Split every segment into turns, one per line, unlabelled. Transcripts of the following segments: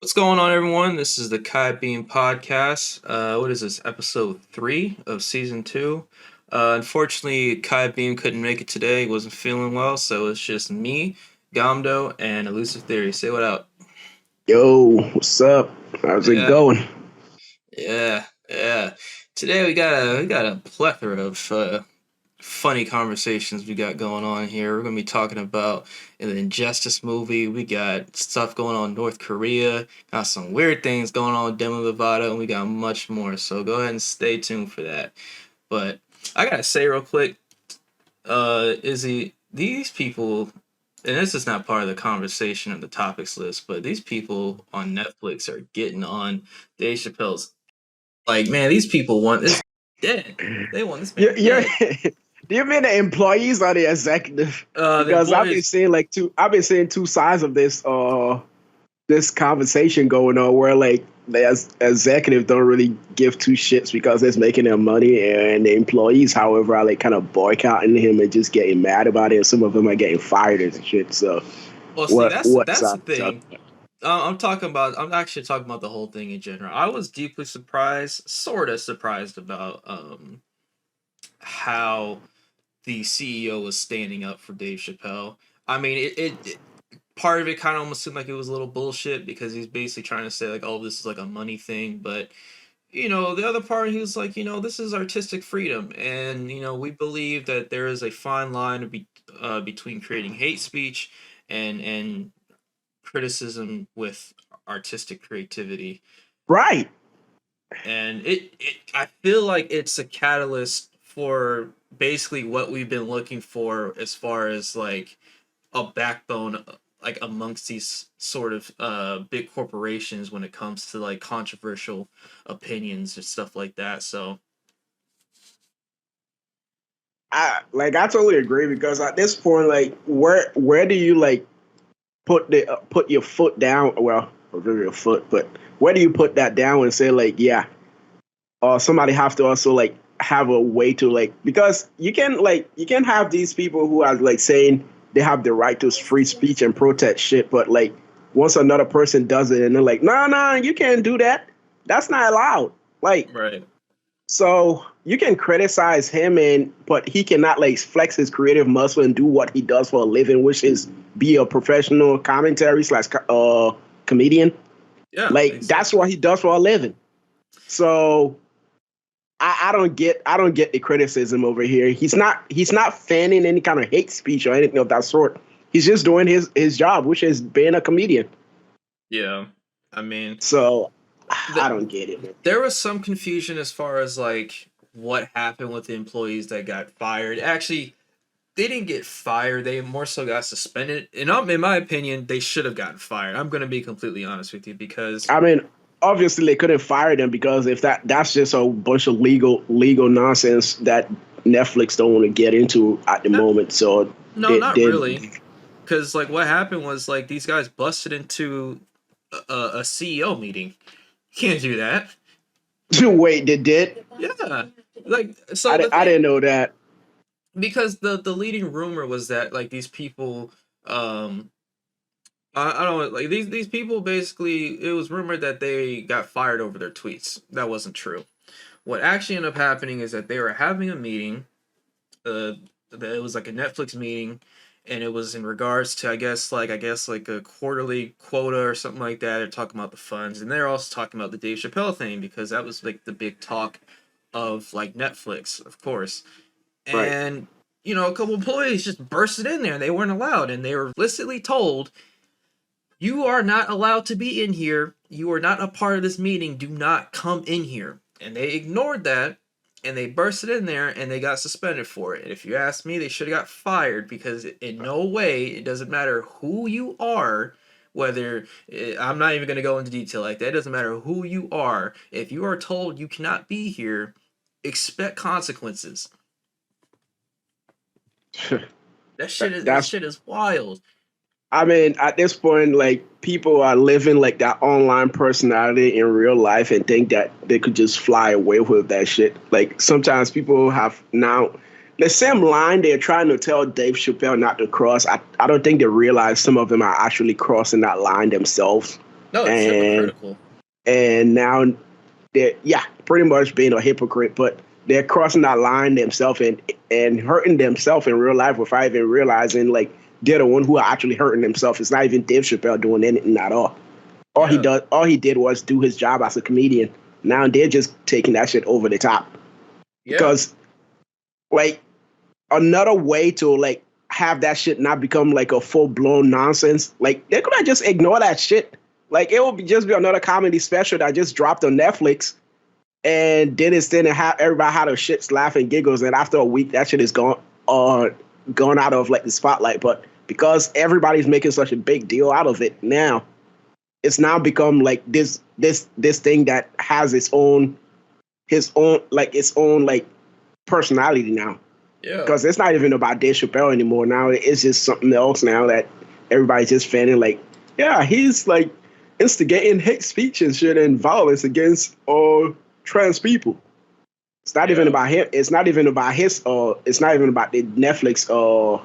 What's going on, everyone? This is the Kai Beam Podcast. What is this, episode 3 of season 2? Unfortunately, Kai Beam couldn't make it today. He wasn't feeling well, so it's just me, Gamdo, and Illusive Theory. Say what up.
Yo, what's up? How's it
Yeah,
going?
yeah. Today we got a plethora of funny conversations we got going on here. We're gonna be talking about an Injustice movie. We got stuff going on in North Korea. Got some weird things going on with Demi Lovato, and we got much more. So go ahead and stay tuned for that. But I gotta say real quick, Izzy, these people, and this is not part of the conversation of the topics list, but these people on Netflix are getting on Dave Chappelle's. Like, man, these people want this dead. They want this
You're,
man
you're
dead.
do you mean the employees or the executive?
The
Because
employees.
I've been seeing two sides of this conversation going on where like executive don't really give two shits because it's making them money, and the employees, however, are like kind of boycotting him and just getting mad about it. And some of them are getting fired and shit. So
Well, see,
what
that's
what's
that's the
up?
thing. I'm talking about. I'm actually talking about the whole thing in general. I was deeply surprised, sort of surprised about how the CEO was standing up for Dave Chappelle. I mean, it part of it kind of almost seemed like it was a little bullshit because he's basically trying to say like, oh, this is like a money thing, but the other part he was like, this is artistic freedom, and we believe that there is a fine line between creating hate speech and criticism with artistic creativity.
Right.
And it I feel like it's a catalyst for basically what we've been looking for as far as like a backbone, like amongst these sort of big corporations when it comes to like controversial opinions and stuff like that. So
I totally agree because at this point, like, where do you like put your foot down? Well, not really your foot, but where do you put that down and say like, yeah, or somebody have to also like have a way to like, because you can have these people who are like saying they have the right to free speech and protest shit, but like once another person does it and they're like, no, no, you can't do that. That's not allowed. Like,
right.
so you can criticize him, and but he cannot like flex his creative muscle and do what he does for a living, which is be a professional commentary slash comedian.
Yeah,
Like that's
exactly.
what he does for a living. So I don't get the criticism over here. He's not fanning any kind of hate speech or anything of that sort. He's just doing his job, which is being a comedian.
Yeah. I mean,
So I
th-
don't get it, man.
there was some confusion as far as like what happened with the employees that got fired. Actually, they didn't get fired. They more so got suspended. And in my opinion, they should have gotten fired. I'm going to be completely honest with you because
I mean, obviously they couldn't fire them because if that's just a bunch of legal nonsense that Netflix don't want to get into at the
no,
moment. So
no,
they
not
did.
really. Because like what happened was like these guys busted into a CEO meeting. You can't do that.
Wait, they did.
Yeah. Like so the
I
thing,
didn't know that.
because the leading rumor was that like these people um I don't know, like these people basically, it was rumored that they got fired over their tweets. That wasn't true. What actually ended up happening is that they were having a meeting. Uh, it was like a Netflix meeting, and it was in regards to I guess like a quarterly quota or something like that. They're talking about the funds, and they're also talking about the Dave Chappelle thing because that was like the big talk of like Netflix, of course.
Right.
And a couple employees just bursted in there, and they weren't allowed, and they were explicitly told, "You are not allowed to be in here. You are not a part of this meeting. Do not come in here." And they ignored that, and they bursted in there and they got suspended for it. And if you ask me, they should have got fired because in no way, it doesn't matter who you are, whether I'm not even going to go into detail like that. It doesn't matter who you are. If you are told you cannot be here, expect consequences. That
That's
shit is wild.
I mean, at this point, like people are living like that online personality in real life and think that they could just fly away with that shit. Like sometimes people have now the same line they're trying to tell Dave Chappelle not to cross. I don't think they realize some of them are actually crossing that line themselves.
No, it's
and
hypocritical.
now they're, yeah, pretty much being a hypocrite, but they're crossing that line themselves and hurting themselves in real life without even realizing like they're the one who are actually hurting themselves. It's not even Dave Chappelle doing anything at all.
Yeah,
All he did was do his job as a comedian. Now they're just taking that shit over the top
yeah,
because like another way to like have that shit not become like a full blown nonsense. Like they could have just ignore that shit. Like it would just be another comedy special that just dropped on Netflix, and then instead of have everybody had a shits, laugh, and giggles, and after a week that shit is gone out of like the spotlight. But because everybody's making such a big deal out of it now, it's now become like this thing that has its own like personality now,
yeah.
because it's not even about Dave Chappelle anymore. Now it's just something else now that everybody's just fanning like, yeah, he's like instigating hate speech and shit and violence against trans people. It's not even
Yeah,
about him. It's not even about his. It's not even about the Netflix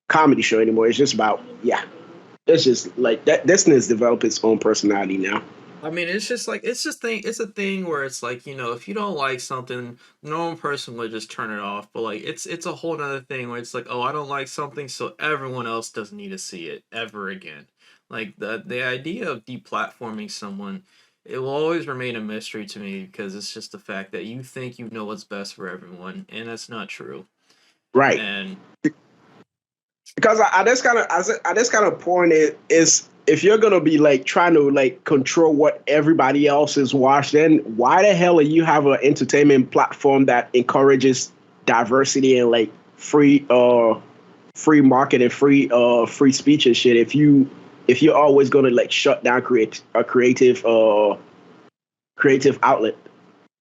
comedy show anymore. It's just about, yeah. It's just like that. This has developed its own personality now.
I mean, it's just like it's a thing where it's like, if you don't like something, no one person would just turn it off. But like it's a whole other thing where it's like, oh, I don't like something, so everyone else doesn't need to see it ever again. Like the idea of deplatforming someone, it will always remain a mystery to me because it's just the fact that you think you know what's best for everyone, and that's not true.
Right.
And
Because I this kind of point is if you're gonna be like trying to like control what everybody else is watching, then why the hell are you have an entertainment platform that encourages diversity and like free market and free speech and shit? If you're always gonna like shut down creative outlet.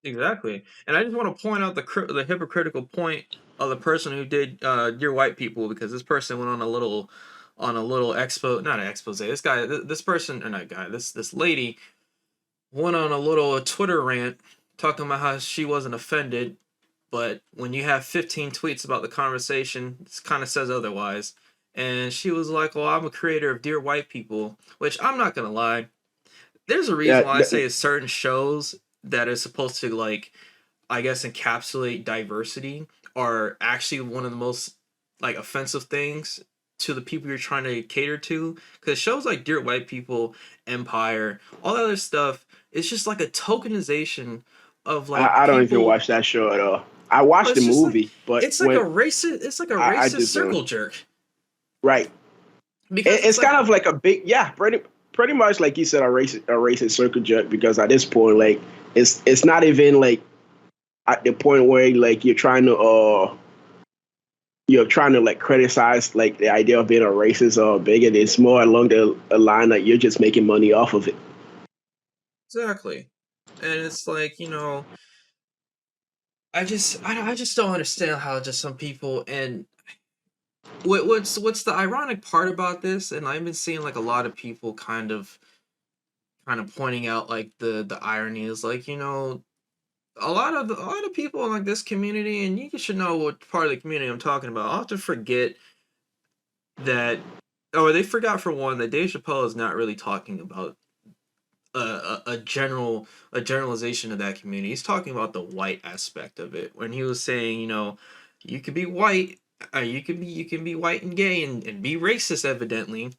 exactly. And I just want to point out the hypocritical point of the person who did Dear White People, because this person went on a little expo, not an expose. This guy, this person, or not guy, this lady went on a little Twitter rant talking about how she wasn't offended, but when you have 15 tweets about the conversation, it kind of says otherwise. And she was like, "Well, I'm a creator of Dear White People," which I'm not gonna lie. There's a reason
Yeah,
why I say certain shows that are supposed to, like, I guess, encapsulate diversity are actually one of the most like offensive things to the people you're trying to cater to. Because shows like Dear White People, Empire, all that other stuff, it's just like a tokenization of like
I don't even
people.
watch that show at all. I
No,
watched the
it's just like
movie, but
it's like a
when
racist. It's like a
I
racist
just don't.
circle jerk
Right.
because it's
It's
like
kind of like a big, yeah, pretty much like you said, a racist circle jerk, because at this point, like it's not even like at the point where like you're trying to like criticize like the idea of being a racist or a bigot. It's more along the line that you're just making money off of it.
exactly, and it's like I just don't understand how just some people and what's the ironic part about this, and I've been seeing like a lot of people kind of pointing out like the irony is like a lot of people in like this community, and you should know what part of the community I'm talking about, often forget that, or they forgot for one that Dave Chappelle is not really talking about a generalization of that community. He's talking about the white aspect of it when he was saying, you can be white, you can be white and gay and be racist evidently,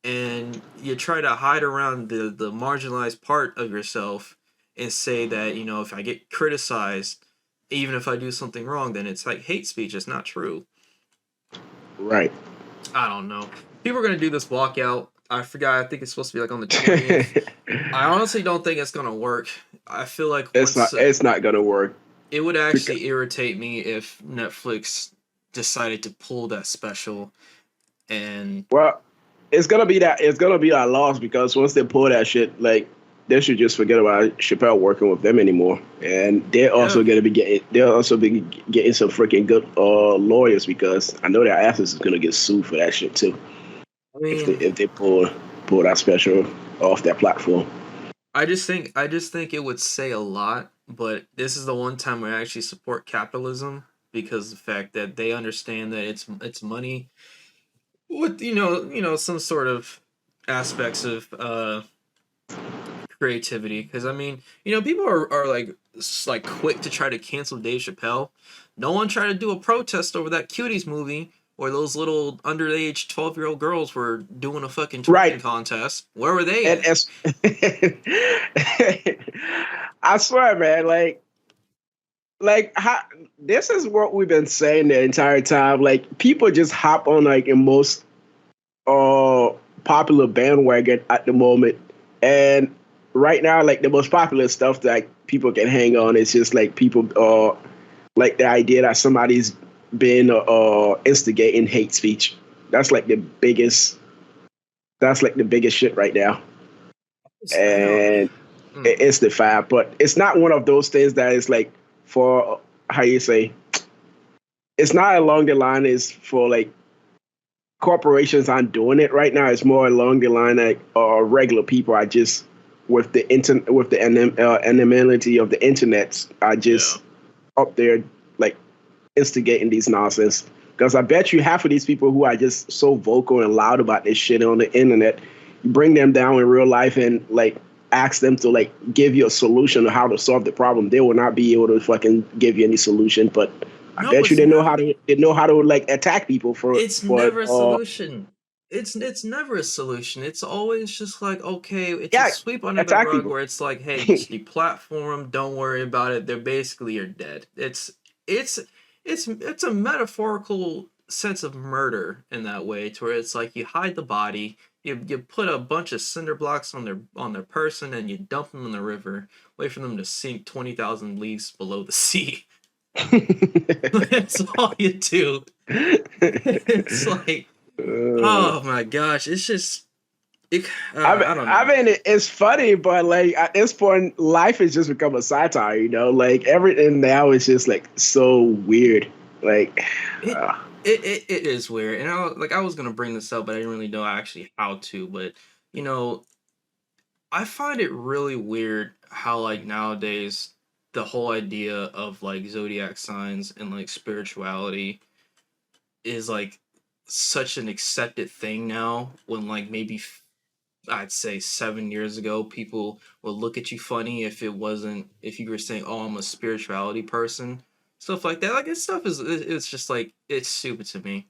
and you try to hide around the marginalized part of yourself and say that if I get criticized, even if I do something wrong, then it's like hate speech. It's not true.
Right.
I don't know. People are gonna do this walkout. I forgot. I think it's supposed to be like on the 20th. I honestly don't think it's gonna work. I feel like once
It's not gonna work.
it would
Because,
actually irritate me if Netflix decided to pull that special and
well, it's gonna be that loss, because once they pull that shit, like they should just forget about Chappelle working with them anymore, and
yeah.
they'll also be getting some freaking good lawyers, because I know their asses is gonna get sued for that shit too
I mean,
if they pull that special off that platform.
I just think it would say a lot, but this is the one time where I actually support capitalism because the fact that they understand that it's money with some sort of aspects of creativity. Because I mean, people are like quick to try to cancel Dave Chappelle. No one tried to do a protest over that Cuties movie where those little underage 12-year-old girls were doing a fucking twerking
Right.
contest. Where were they
And
at?
it's, I swear, man, like how, this is what we've been saying the entire time. Like people just hop on like in most uh popular bandwagon at the moment. And right now, like the most popular stuff that people can hang on is just like people like the idea that somebody's been instigating hate speech. That's like the biggest that's like the biggest shit right now.
I know.
And
Mm.
it's the fab, but it's not one of those things that is like for how you say it's not along the line is for like corporations aren't doing it right now. It's more along the line that regular people are just with the internet, with the anonymity of the internet, are
Yeah.
just up there like instigating these nonsense. Because I bet you half of these people who are just so vocal and loud about this shit on the internet, you bring them down in real life and like ask them to like give you a solution to how to solve the problem, they will not be able to fucking give you any solution. But I
No,
bet you
it's never.
they know how to like attack people
It's
for
never a solution. It's never a solution. It's always just like, okay, it's a
yeah,
sweep under the
attack
rug
people.
where it's like, hey, just deplatform them. Don't worry about it. They're basically you're dead. It's it's a metaphorical sense of murder in that way, to where it's like you hide the body, you put a bunch of cinder blocks on their person, and you dump them in the river, wait for them to sink 20,000 leagues below the sea. That's all you do. It's like,
Uh,
oh my gosh, it's just I don't
I
know.
mean, it's funny, but like at this point, life has just become a satire. You know, like everything now is just like so weird. Like,
It
uh,
it is weird, and I was gonna bring this up, but I didn't really know actually how to. But you know, I find it really weird how like nowadays the whole idea of like zodiac signs and like spirituality is like such an accepted thing now. When like maybe I'd say 7 years ago, people would look at you funny if you were saying, "Oh, I'm a spirituality person," stuff like that. Like this stuff it's just like it's stupid to me.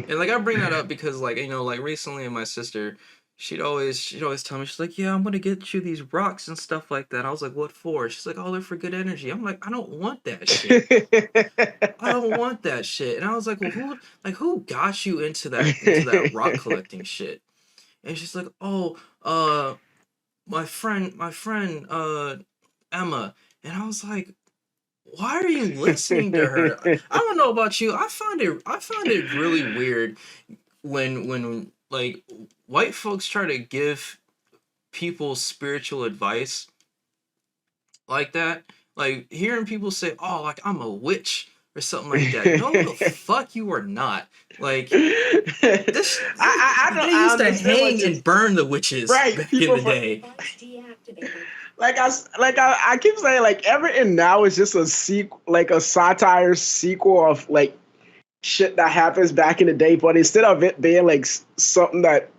And like I bring that up because like like recently, my sister, she'd always tell me, she's like, "Yeah, I'm gonna get you these rocks and stuff like that." I was like, "What for?" She's like, "Oh, they're for good energy." I'm like, "I don't want that shit. I don't want that shit." And I was like, "Well, who got you into that rock collecting shit?" And she's like, "Oh, my friend, Emma." And I was like, "Why are you listening to her?" I don't know about you. I find it really weird when like white folks try to give people spiritual advice like that. Like hearing people say, "Oh, like I'm a witch" or something like that. No, the fuck you are not. Like this, they
I
used to
understand what
hang
you're
and burn the witches
right.
back in
People
the
for
day.
I keep saying like everything now is just a sequel, like a satire sequel of like shit that happens back in the day. But instead of it being like something that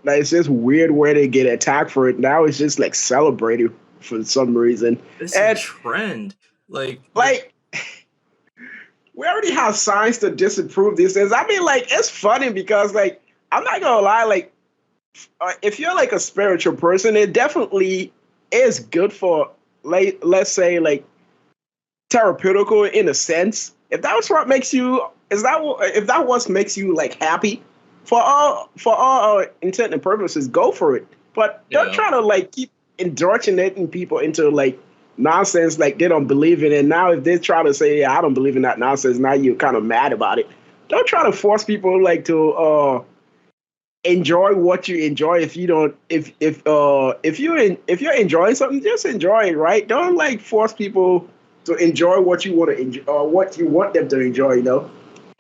is just weird where they get attacked for it, now it's just like celebrated for some reason.
It's a
And
trend. Like
like we already have signs to disapprove these things. I mean, like it's funny because like I'm not gonna lie, like if you're like a spiritual person, it definitely is good for like let's say like therapeutical in a sense. If that was what makes you if that what makes you like happy for all intent and purposes, go for it. But don't
yeah,
try to like keep indoctrinating people into like nonsense like they don't believe in it. Now if they try to say, yeah, I don't believe in that nonsense, now you're kind of mad about it. Don't try to force people like to enjoy what you enjoy. If you don't if you're enjoying something, just enjoy it, right? Don't like force people to enjoy what you want to enjoy or what you want them to enjoy, you know.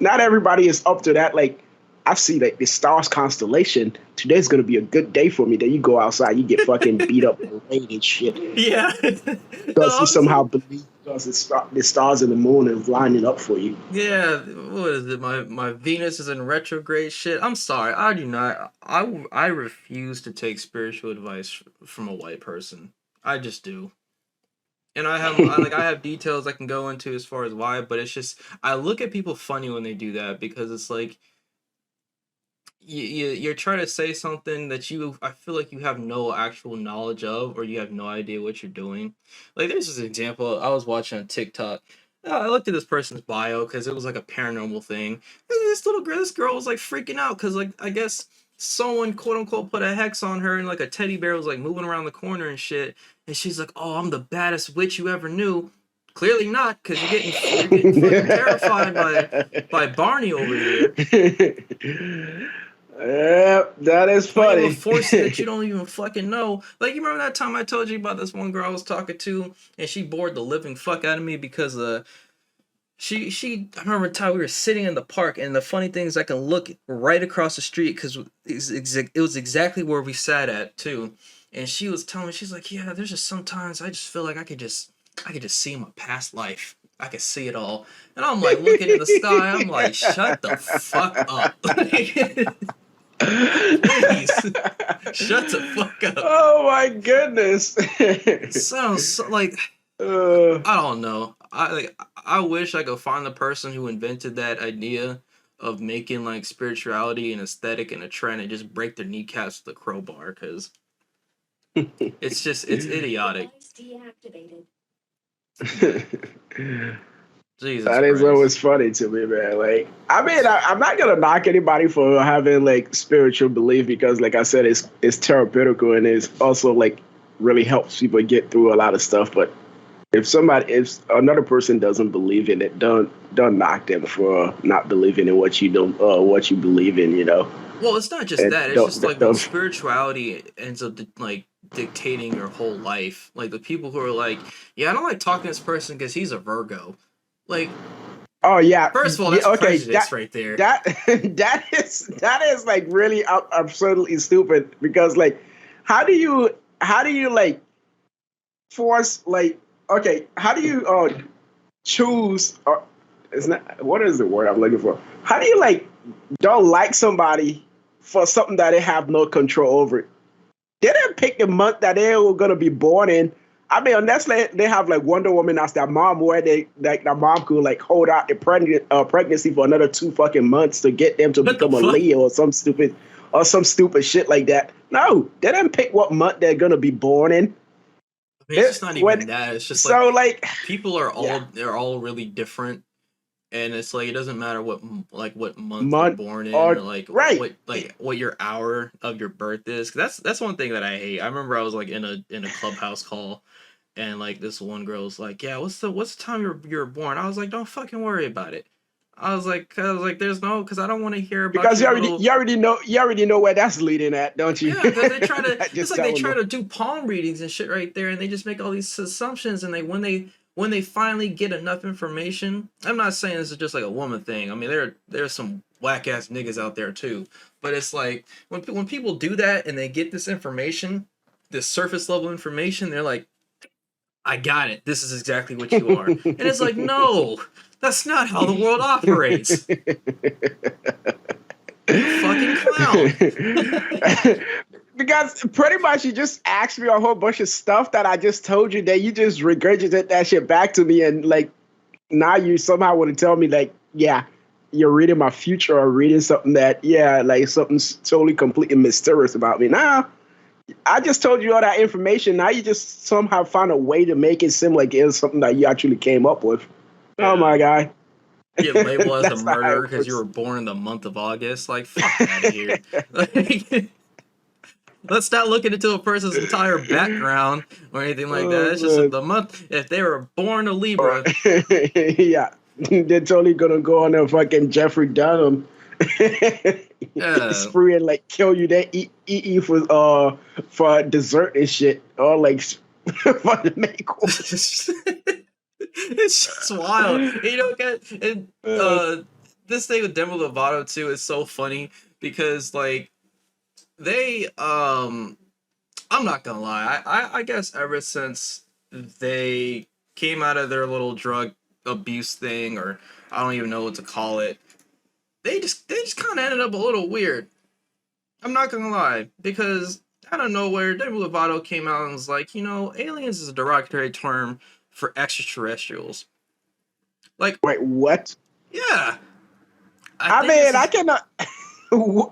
Not everybody is up to that like I see like the stars constellation. Today's gonna be a good day for me. Then you go outside, you get fucking beat up with rain and shit
Yeah.
because
No,
you somehow
honestly.
believe because the stars and the moon is lining up for you.
Yeah, what is it? My Venus is in retrograde shit. I'm sorry. I do not. I refuse to take spiritual advice from a white person. I just do. And I have details I can go into as far as why, but it's just I look at people funny when they do that because it's like you're trying to say something that I feel like you have no actual knowledge of, or you have no idea what you're doing. Like there's this example I was watching on TikTok. I looked at this person's bio because it was like a paranormal thing. And this girl was like freaking out because like I guess someone quote unquote put a hex on her and like a teddy bear was like moving around the corner and shit. And she's like, "Oh, I'm the baddest witch you ever knew." Clearly not, because you're getting fucking terrified by Barney over here.
Yeah, that is
Playing
funny.
with forces that you don't even fucking know. Like, you remember that time I told you about this one girl I was talking to, and she bored the living fuck out of me because I remember the time we were sitting in the park, and the funny thing is I can look right across the street because it was exactly where we sat at too. And she was telling me, she's like, "Yeah, there's just sometimes I just feel like I could just see my past life. I could see it all." And I'm like looking in the sky. I'm like, "Shut the fuck up." Please, shut the fuck up.
Oh my goodness.
It sounds so, like
uh,
I don't know. I wish I could find the person who invented that idea of making like spirituality and aesthetic and a trend and just break their kneecaps with a crowbar because it's idiotic. But Jesus
that is
Christ.
always funny to me, man. Like, I mean, I'm not gonna knock anybody for having like spiritual belief because, like I said, it's therapeutical and it's also like really helps people get through a lot of stuff. But if another person doesn't believe in it, don't knock them for not believing in what you don't what you believe in. You know,
Well, it's not just
and
that. It's just like when spirituality ends up like dictating your whole life. Like the people who are like, "Yeah, I don't like talking to this person because he's a Virgo." Like,
oh yeah,
first of all,
yeah,
that's
okay.
prejudice right there.
That that is like really absolutely stupid because like, how do you like force like okay? How do you choose or it's not what is the word I'm looking for? How do you like don't like somebody for something that they have no control over? They didn't pick the month that they were gonna be born in. I mean, unless they have like Wonder Woman as their mom, where they like their mom could like hold out the pregnancy for another 2 fucking months to get them to
What the
become a
fuck?
Leo or some stupid shit like that. No, they didn't pick what month they're gonna be born in.
I mean, it's just not
When
even that. It's just like
so like
people are
yeah,
all really different, and it's like it doesn't matter what month you're
month
born in or
or right.
like what your hour of your birth is. 'Cause that's one thing that I hate. I remember I was like in a clubhouse call, and like this one girl was like, "Yeah, what's the time you're born?" I was like, "Don't fucking worry about it." There's no, because I don't want to hear about
Because
your little.
you already know where that's leading at, don't you?
Yeah, because they try to. It's
Just
like they
telling
try
them.
to do palm readings and shit right there, and they just make all these assumptions. And when they finally get enough information, I'm not saying this is just like a woman thing. I mean, there's some whack ass niggas out there too. But it's like when people do that and they get this information, this surface level information, they're like, "I got it. This is exactly what you are." And it's like, no, that's not how the world operates. You fucking clown.
Because pretty much you just asked me a whole bunch of stuff that I just told you that you just regurgitate that shit back to me and like now you somehow want to tell me like yeah you're reading my future or reading something that yeah like something's totally completely mysterious about me. Nah, I just told you all that information. Now you just somehow found a way to make it seem like it's something that you actually came up with. Oh
Yeah.
my god.
Get labeled as a
That's not how
murderer
it
because you
works.
were born in the month of August. Like, fuck out of here. Like, let's not look into a person's entire background or anything like that. It's just
Oh,
the month. If they were born a
man.
Libra,
Yeah. They're totally gonna go on there fucking Jeffrey Dunham.
yeah.
Spree and like kill you, then eat you for dessert and shit. Or like for the main course.
It's just wild. You don't get and
Uh,
this thing with Demi Lovato too is so funny because like they I'm not gonna lie. I guess ever since they came out of their little drug abuse thing, or I don't even know what to call it, they just kind of ended up a little weird. I'm not gonna lie, because out of nowhere, Demi Lovato came out and was like, aliens is a derogatory term for extraterrestrials. Like,
Wait, what?
yeah, I
I
think this
mean, I
is
cannot.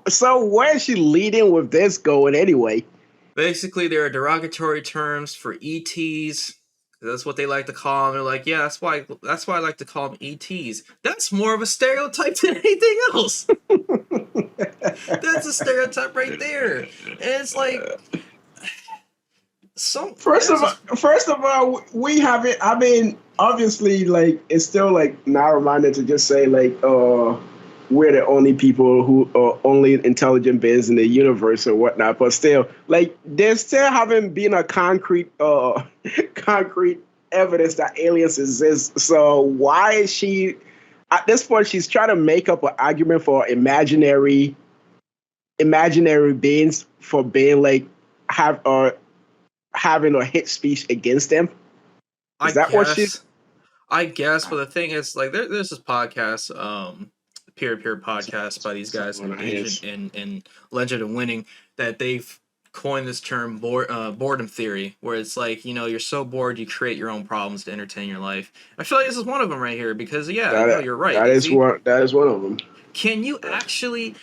So where is she leading with this going anyway?
basically there are derogatory terms for ETs. That's what they like to call them. They're like, yeah, that's why I like to call them ETs. That's more of a stereotype than anything else. That's a stereotype right there. And it's like some there's this
First of all, we haven't. I mean, obviously, like it's still like narrow-minded to just say like, we're the only people who are only intelligent beings in the universe or whatnot. But still, like, there still haven't been a concrete, concrete evidence that aliens exist. So why is she? At this point, she's trying to make up an argument for imaginary beings for being like have having a hate speech against them.
I
Is that what she?
guess I guess, but the thing is, like, there's this podcast, peer podcast by these guys named Agent and Legend of Winning, that they've coined this term boredom theory, where it's like, you're so bored you create your own problems to entertain your life. I feel like this is one of them right here because, yeah, no, you're right.
That is one of them.
Can you actually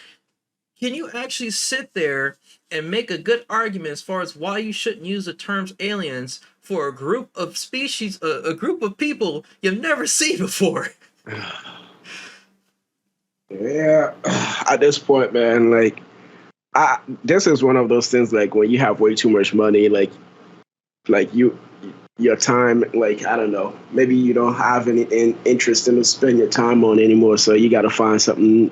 can you actually sit there and make a good argument as far as why you shouldn't use the terms aliens for a group of species, a group of people you've never seen before?
Yeah, at this point, man, like, this is one of those things like when you have way too much money, like your time, like I don't know, maybe you don't have any interest in to spend your time on anymore, so you got to find something.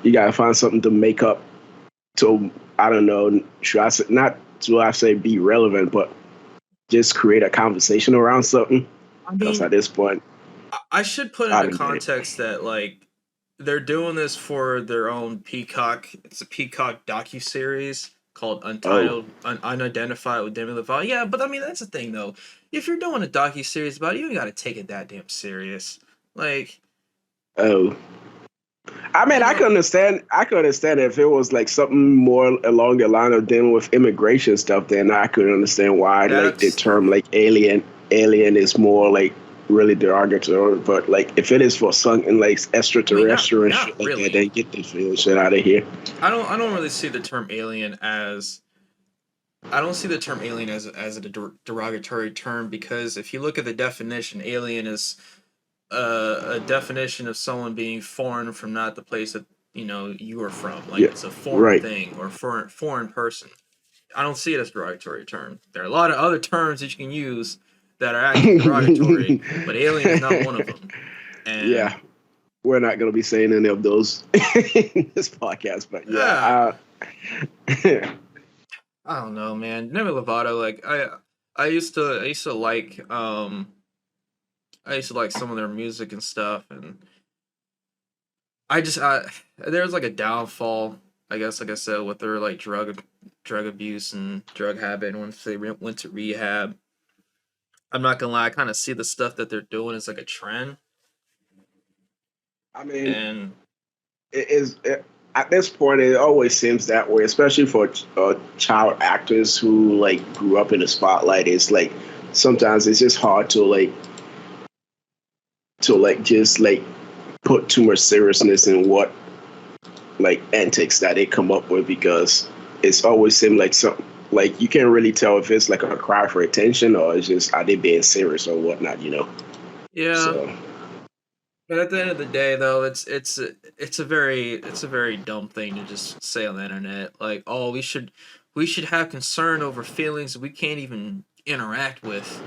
You got to find something to make up to, I don't know, should I say, not to I say be relevant, but just create a conversation around something.
I
Because
mean,
at this point,
I should put
I
into
don't get it.
context that like they're doing this for their own Peacock. It's a Peacock docuseries called
Oh,
Unidentified with Demi Lovato. Yeah, but I mean that's the thing though. If you're doing a docuseries about it, you got to take it that damn serious. Like,
oh. I mean,
you
I
know,
could understand. I could understand if it was like something more along the line of dealing with immigration stuff. Then I could understand why, like the
that's
term like alien is more like really derogatory. But like if it is for something like
I mean not
extraterrestrial and
not
shit like that,
really.
then get this shit out of here.
I don't really see the term alien as I don't see the term alien as a derogatory term because if you look at the definition, alien is a definition of someone being foreign from not the place that you are from. Like
Yeah,
it's a foreign
right.
thing or foreign person. I don't see it as a derogatory term. There are a lot of other terms that you can use that are actually derogatory, but alien is not one of them. And
Yeah, we're not gonna be saying any of those in this podcast, but
yeah,
yeah.
I don't know, man. Demi Lovato, like I used to like some of their music and stuff, and there was like a downfall, I guess, like I said, with their like drug abuse and drug habit. Once they went to rehab, I'm not gonna lie, I kind of see the stuff that they're doing as like a trend,
I mean,
and
it is at this point it always seems that way, especially for child actors who like grew up in the spotlight. It's like sometimes it's just hard to just like put too much seriousness in what like antics that they come up with because it's always seemed like something like you can't really tell if it's like a cry for attention or it's just are they being serious or whatnot.
yeah.
So
But at the end of the day, though, it's a very dumb thing to just say on the internet. Like, oh, we should have concern over feelings we can't even interact with.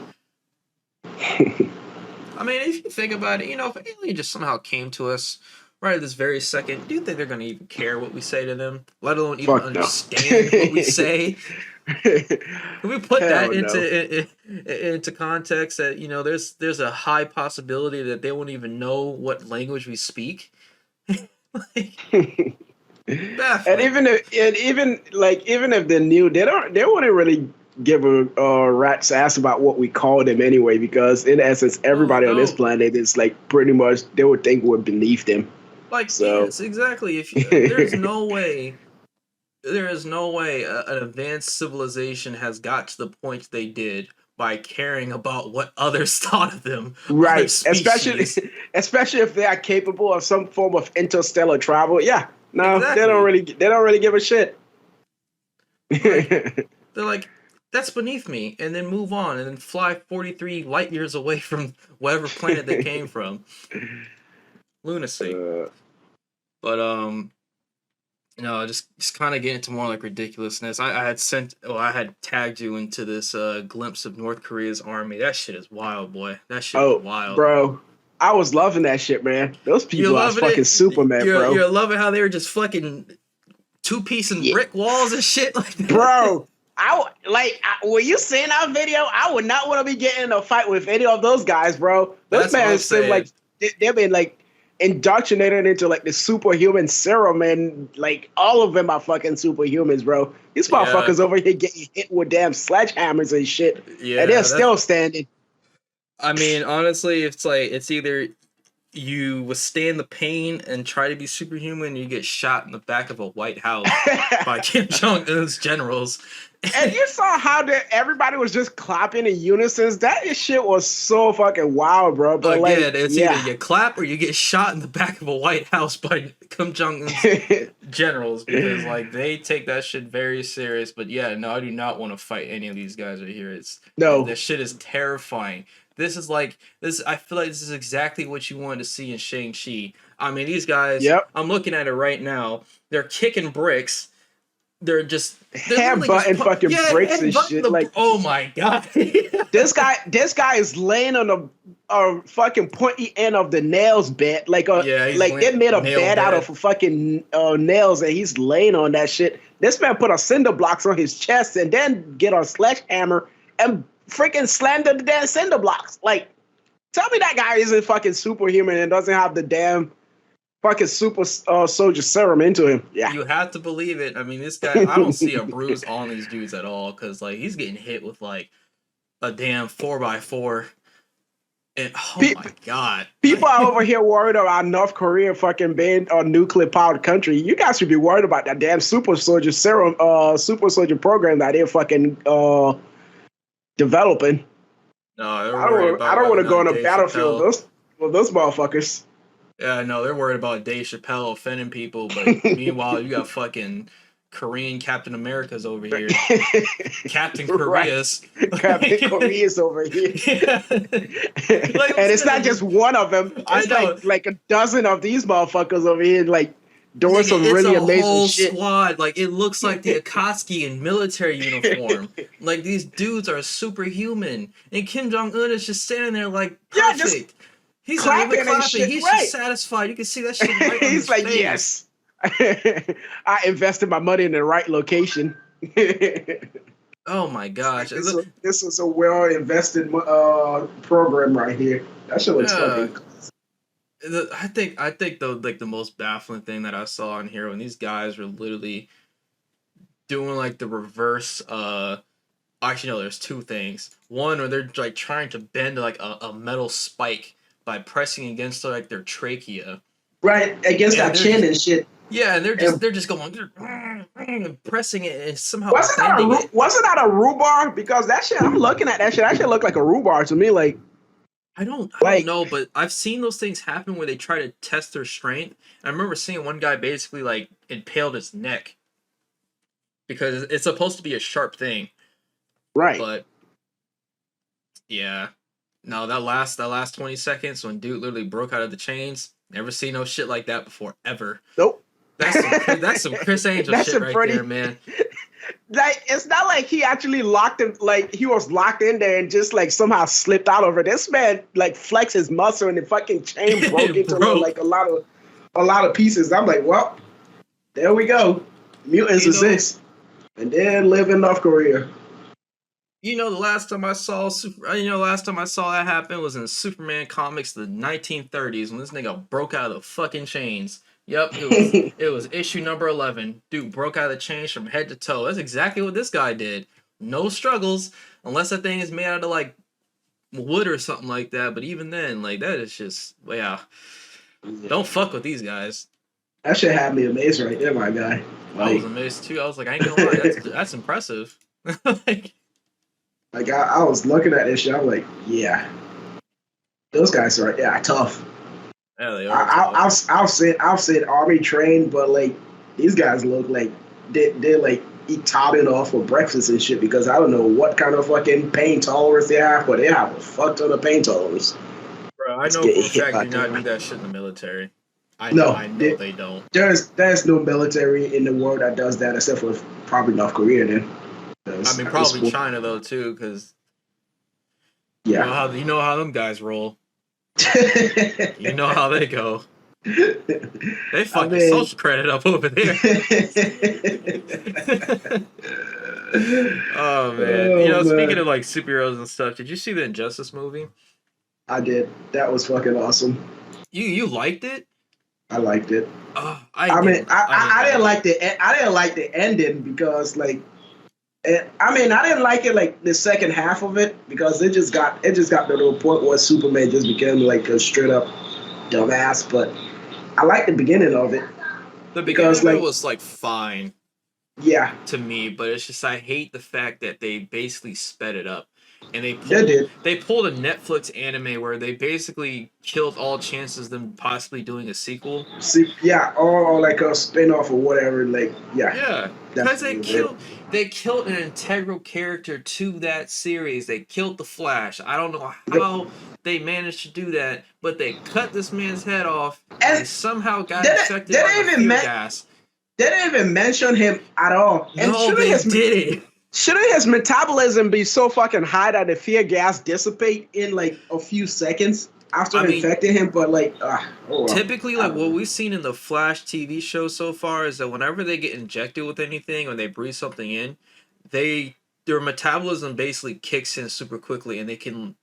I mean, if you think about it, if an alien just somehow came to us right at this very second, do you think they're going to even care what we say to them, let alone even
fuck no.
understand what we say? Can we put that
Hell
into
no.
into context that there's a high possibility that they won't even know what language we speak? Like,
And
baffling.
even if they knew, they wouldn't really give a rat's ass about what we call them anyway, because in essence,
Oh
everybody on this
no.
planet is like pretty much they would think we're beneath them.
Like,
So
yes, exactly. If there's no way, there is no way an advanced civilization has got to the point they did by caring about what others thought of them, other
right, especially
species.
especially if they are capable of some form of interstellar travel. Yeah, no,
Exactly.
they don't really give a shit.
Like, they're like, that's beneath me, and then move on, and then fly 43 light years away from whatever planet they came from. Lunacy.
uh,
But just kind of get into more like ridiculousness. I had tagged you into this glimpse of North Korea's army. That shit is wild, boy. That shit is
oh,
wild.
bro, I was loving that shit, man. Those
You're
people are
loving
fucking
it.
Superman, bro.
You're loving how they were just fucking two-piece and
Yeah,
brick walls and shit like that.
bro. When you seeing that video, I would not want to be getting in a fight with any of those guys, bro. Those
That's what I'm
men seem
saying.
like they've been like indoctrinated into like the superhuman serum, and like all of them are fucking superhumans, bro. These
Yeah,
motherfuckers over here getting hit with damn sledgehammers and shit, and they're
yeah. That's.
still standing.
I mean, honestly, it's like it's either you withstand the pain and try to be superhuman, or you get shot in the back of a White House by Kim Jong Un's generals.
And you saw how everybody was just clapping in unison. That shit was so fucking wild, bro. But like,
Again, it's either
yeah.
you clap or you get shot in the back of a White House by Kim Jong Un's generals because like they take that shit very serious. But yeah, no, I do not want to fight any of these guys right here.
No.
This shit is terrifying. This is like this. I feel like this is exactly what you wanted to see in Shang-Chi. I mean, these guys.
Yep.
I'm looking at it right now. They're kicking bricks. They're literally just
Headbutting fucking bricks and
headbutting
shit.
the.
Like
Oh my god.
this guy is laying on a fucking pointy end of the nails bed.
Yeah, he's
Like they made a
nail
bed out of
bed.
fucking nails, and he's laying on that shit. This man put a cinder blocks on his chest and then get a sledgehammer and freaking slam the damn cinder blocks. Like, tell me that guy isn't fucking superhuman and doesn't have the damn fucking super soldier serum into him. Yeah.
You have to believe it. I mean, this guy, I don't see a bruise on these dudes at all because, like, he's getting hit with, like, a damn 4x4. And, oh
Pe-
my God.
People are over here worried about North Korea fucking being a nuclear powered country. You guys should be worried about that damn super soldier serum, super soldier program that they're fucking developing.
No, they're worried
I
about
don't
whether
want
or
to go on
not
a
Dave
battlefield
Chappelle.
with those motherfuckers.
Yeah, no, they're worried about Dave Chappelle offending people, but meanwhile, you got fucking Korean Captain America's over here. Captain
Right.
Korea's.
Captain Korea's over here.
Yeah. Like,
And it's not just one of them.
I
It's
know.
like a dozen of these motherfuckers over here, like doing
Nigga,
some
it's
really
a
amazing
whole
shit.
squad. Like it looks like the Akatsuki in military uniform. Like these dudes are superhuman, and Kim Jong Un is just standing there like
Yeah, just
perfect. He's not even
clapping and
clapping.
shit.
He's
Right.
just satisfied. You can see that shit right on
He's
his
like,
face.
yes. I invested my money in the right location.
Oh my gosh.
This is a well invested program right here. That shit looks
Yeah.
fucking.
I think the most baffling thing that I saw in here when these guys were literally doing like the reverse actually no, there's two things. One where they're like trying to bend like a metal spike by pressing against like their trachea.
Right against
And
that chin and shit.
Yeah, and
And
they're just going and pressing it and somehow bending it.
wasn't that a rhubarb? Because that shit, I'm looking at that shit. That shit looked like a rhubarb to me. Like
I don't
like
know, but I've seen those things happen where they try to test their strength. I remember seeing one guy basically like impaled his neck because it's supposed to be a sharp thing.
right.
But yeah, no, that last 20 seconds when dude literally broke out of the chains. Never seen no shit like that before ever.
Nope.
That's some Chris Angel
That's
shit
some
right
pretty-
there, man.
Like it's not like he actually locked him. Like he was locked in there and just like somehow slipped out of it. This man like flexed his muscle and the fucking chain broke into like a lot of pieces. I'm like, well, there we go. Mutants exist, and then live in North Korea.
The last time I saw that happen was in Superman comics, the 1930s, when this nigga broke out of the fucking chains. Yep, it was issue number 11. Dude broke out of the chains from head to toe. That's exactly what this guy did. No struggles, unless that thing is made out of like wood or something like that. But even then, like that is just yeah. Don't fuck with these guys.
That shit had me amazed right there, my guy.
I was
Like,
amazed too. I was like, I ain't gonna lie, that's impressive. Like,
like I was looking at this shit. I'm like, yeah, those guys are tough.
yeah, they are tough.
I've seen army trained, but like these guys look like they like eat Tobin off for breakfast and shit because I don't know what kind of fucking pain tolerance they have, but they have a fuck ton of pain tolerance.
Bro, I
It's
know for
getting
a
hit
fact
by
do not do
them.
that shit in the military.
No,
I know they don't.
there's no military in the world that does that except for probably North Korea. Then,
I
'cause
mean,
at this
probably
point,
China though too, because
yeah.
you know how them guys roll. You know how they go. They
I
fuck your
mean,
social credit up over there. Oh man,
oh
speaking
man,
of like superheroes and stuff, did you see the Injustice movie?
I did. That was fucking awesome.
You liked it?
I liked it.
I
I mean,
didn't. I didn't
I didn't
like it.
like I didn't like the ending because like I mean I didn't like it like the second half of it because it just got to the point where Superman just became like a straight up dumbass. But I like the beginning of it
The beginning
because
of it
like
was like fine
yeah,
to me, but it's just I hate the fact that they basically sped it up. And
they did.
they pulled a Netflix anime where they basically killed all chances of them possibly doing a sequel.
See, yeah, or like a spin off or whatever. Like yeah,
Yeah, because
definitely did.
they killed an integral character to that series. They killed the Flash. I don't know
Yep.
how they managed to do that, but they cut this man's head off, and they
And
somehow got
they
infected by the
didn't even
fear gas.
they didn't even mention him at all. And
No, they didn't.
shouldn't his metabolism be so fucking high that the fear gas dissipate in like a few seconds
I
after
mean,
infecting him? But like, oh well,
typically,
I
like
don't
what
know.
we've seen in the Flash TV show so far is that whenever they get injected with anything or they breathe something in, their metabolism basically kicks in super quickly, and they can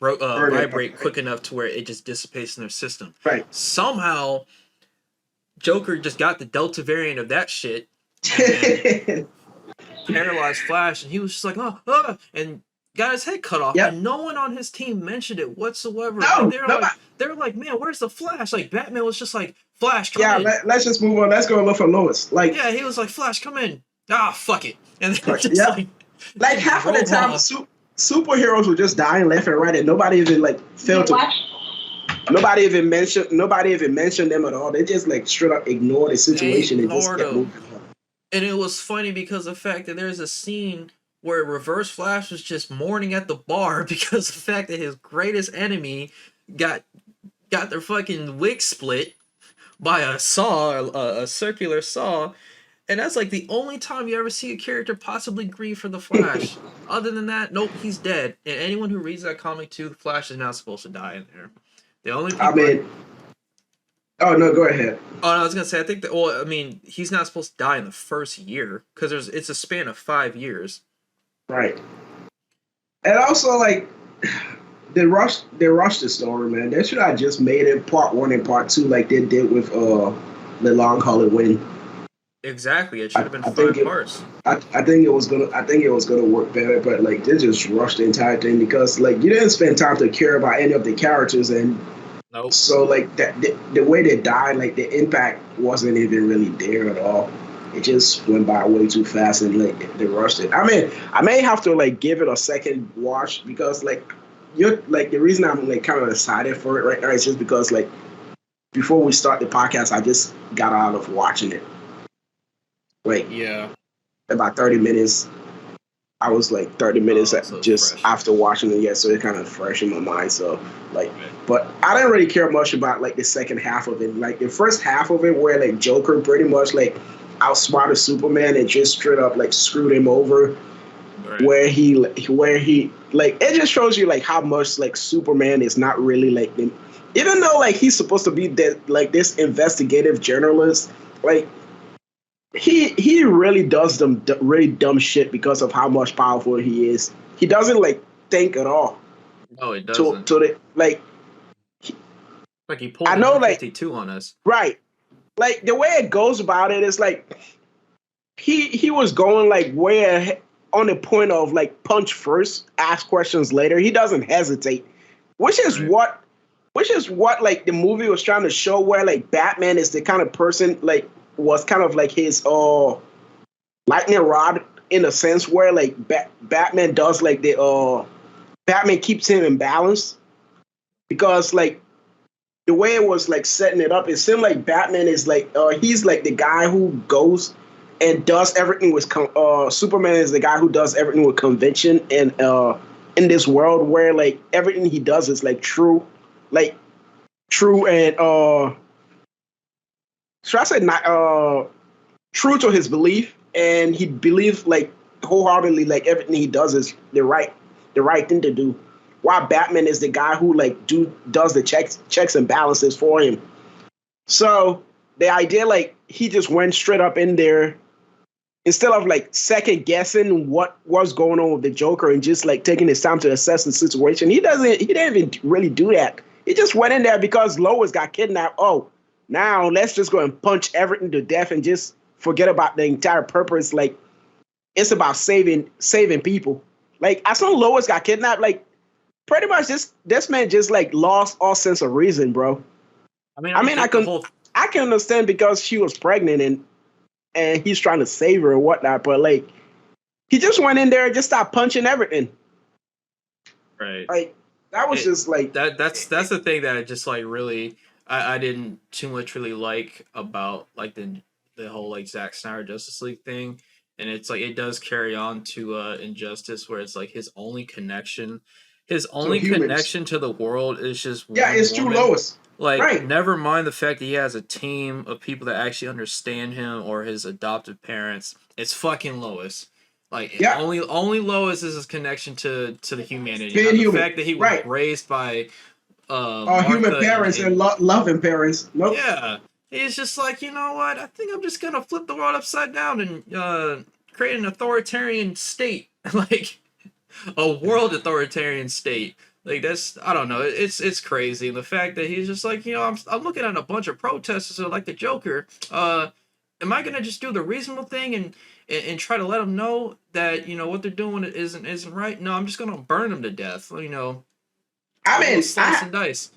Burn it up,
vibrate quick enough to where it just dissipates in their system.
right?
Somehow, Joker just got the Delta variant of that shit and paralyzed Flash, and he was just like, and got his head cut off,
Yep.
and no one on his team mentioned it whatsoever. And
No, nobody.
they were like, man, where's the Flash? Like Batman was just like, Flash, come
Yeah,
in.
let's just move on. Let's go look for Lois. Like,
Yeah, he was like, Flash, come in. Ah, fuck it, and then
fuck,
just
yep.
like
Like
he just
half of the
drove
time,
off.
superheroes were just dying left and right, and nobody even like failed to. Nobody even mentioned them at all. They just like straight up ignored the
They
situation and just
ignored
kept
him.
moving on.
And it was funny because of the fact that there's a scene where Reverse Flash was just mourning at the bar because of the fact that his greatest enemy got their fucking wig split by a saw, a circular saw, and that's like the only time you ever see a character possibly grieve for the Flash. Other than that, nope, he's dead. And anyone who reads that comic too, the Flash is not supposed to die in there. The only
I
people
mean, oh no, go ahead.
Oh, no, I was gonna say I think that. Well, I mean, he's not supposed to die in the first year because it's a span of 5 years.
Right, and also like they rushed the story, man. They should have just made it part one and part two like they did with the Long Halloween.
Exactly, it should have been
I think
five
it.
parts.
I think it was gonna work better, but like they just rushed the entire thing because like you didn't spend time to care about any of the characters, and
Nope.
so like that the way they died, like the impact wasn't even really there at all. It just went by way too fast and like they rushed it. I mean, I may have to like give it a second watch because like you're like the reason I'm like kind of excited for it right now is just because like before we start the podcast, I just got out of watching it. Like
Yeah.
about 30 minutes. I was like 30 minutes
Oh, so it's
just
fresh.
after watching it yet, so it kind of fresh in my mind. So like, but I didn't really care much about like the second half of it. Like the first half of it, where like Joker pretty much like outsmarted Superman and just straight up like screwed him over.
Right.
Where he like it just shows you like how much like Superman is not really like even though like he's supposed to be like this investigative journalist, like he really does some really dumb shit because of how much powerful he is. He doesn't like think at all.
No, it doesn't.
To the like
Like he pulled
I
a
know
new
like
52 on us.
right. like the way it goes about it is like he was going like where on the point of like punch first, ask questions later. He doesn't hesitate, which is
Right.
what like the movie was trying to show, where like Batman is the kind of person like was kind of like his lightning rod in a sense, where like Batman does like the Batman keeps him in balance, because like the way it was like setting it up, it seemed like Batman is like he's like the guy who goes and does everything with Superman is the guy who does everything with convention, and in this world where like everything he does is like like true and should I say not true to his belief, and he believes like wholeheartedly like everything he does is the right thing to do. While Batman is the guy who like does the checks and balances for him. So the idea like he just went straight up in there instead of like second guessing what was going on with the Joker and just like taking his time to assess the situation. He didn't even really do that. He just went in there because Lois got kidnapped. Oh, now let's just go and punch everything to death and just forget about the entire purpose. Like it's about saving people. Like as soon as Lois got kidnapped, like pretty much this man just like lost all sense of reason, bro.
I mean,
I
I
mean,
get the whole.
I can understand because she was pregnant and he's trying to save her or whatnot, but like he just went in there and just started punching everything.
Right.
Like that was
It
just like
that's the thing that I just like really I didn't too much really like about like the whole like Zack Snyder Justice League thing, and it's like it does carry on to Injustice, where it's like his
to
only
humans.
connection to the world is just
Yeah,
one
it's true
woman.
Lois.
Like,
Right.
never mind the fact that he has a team of people that actually understand him or his adoptive parents. It's fucking Lois. Like,
Yeah.
only Lois is his connection to the humanity,
Being
not the
human.
fact that he was
Right.
raised by
Human
Martha
parents and
and
loving parents. Nope.
yeah. He's just like, you know what? I think I'm just gonna flip the world upside down and create an authoritarian state, like a world authoritarian state. Like that's I don't know. It's crazy. And the fact that he's just like, I'm looking at a bunch of protesters who are like the Joker. Am I gonna just do the reasonable thing and try to let them know that what they're doing isn't right? No, I'm just gonna burn them to death.
I
A little
mean,
slice and dice.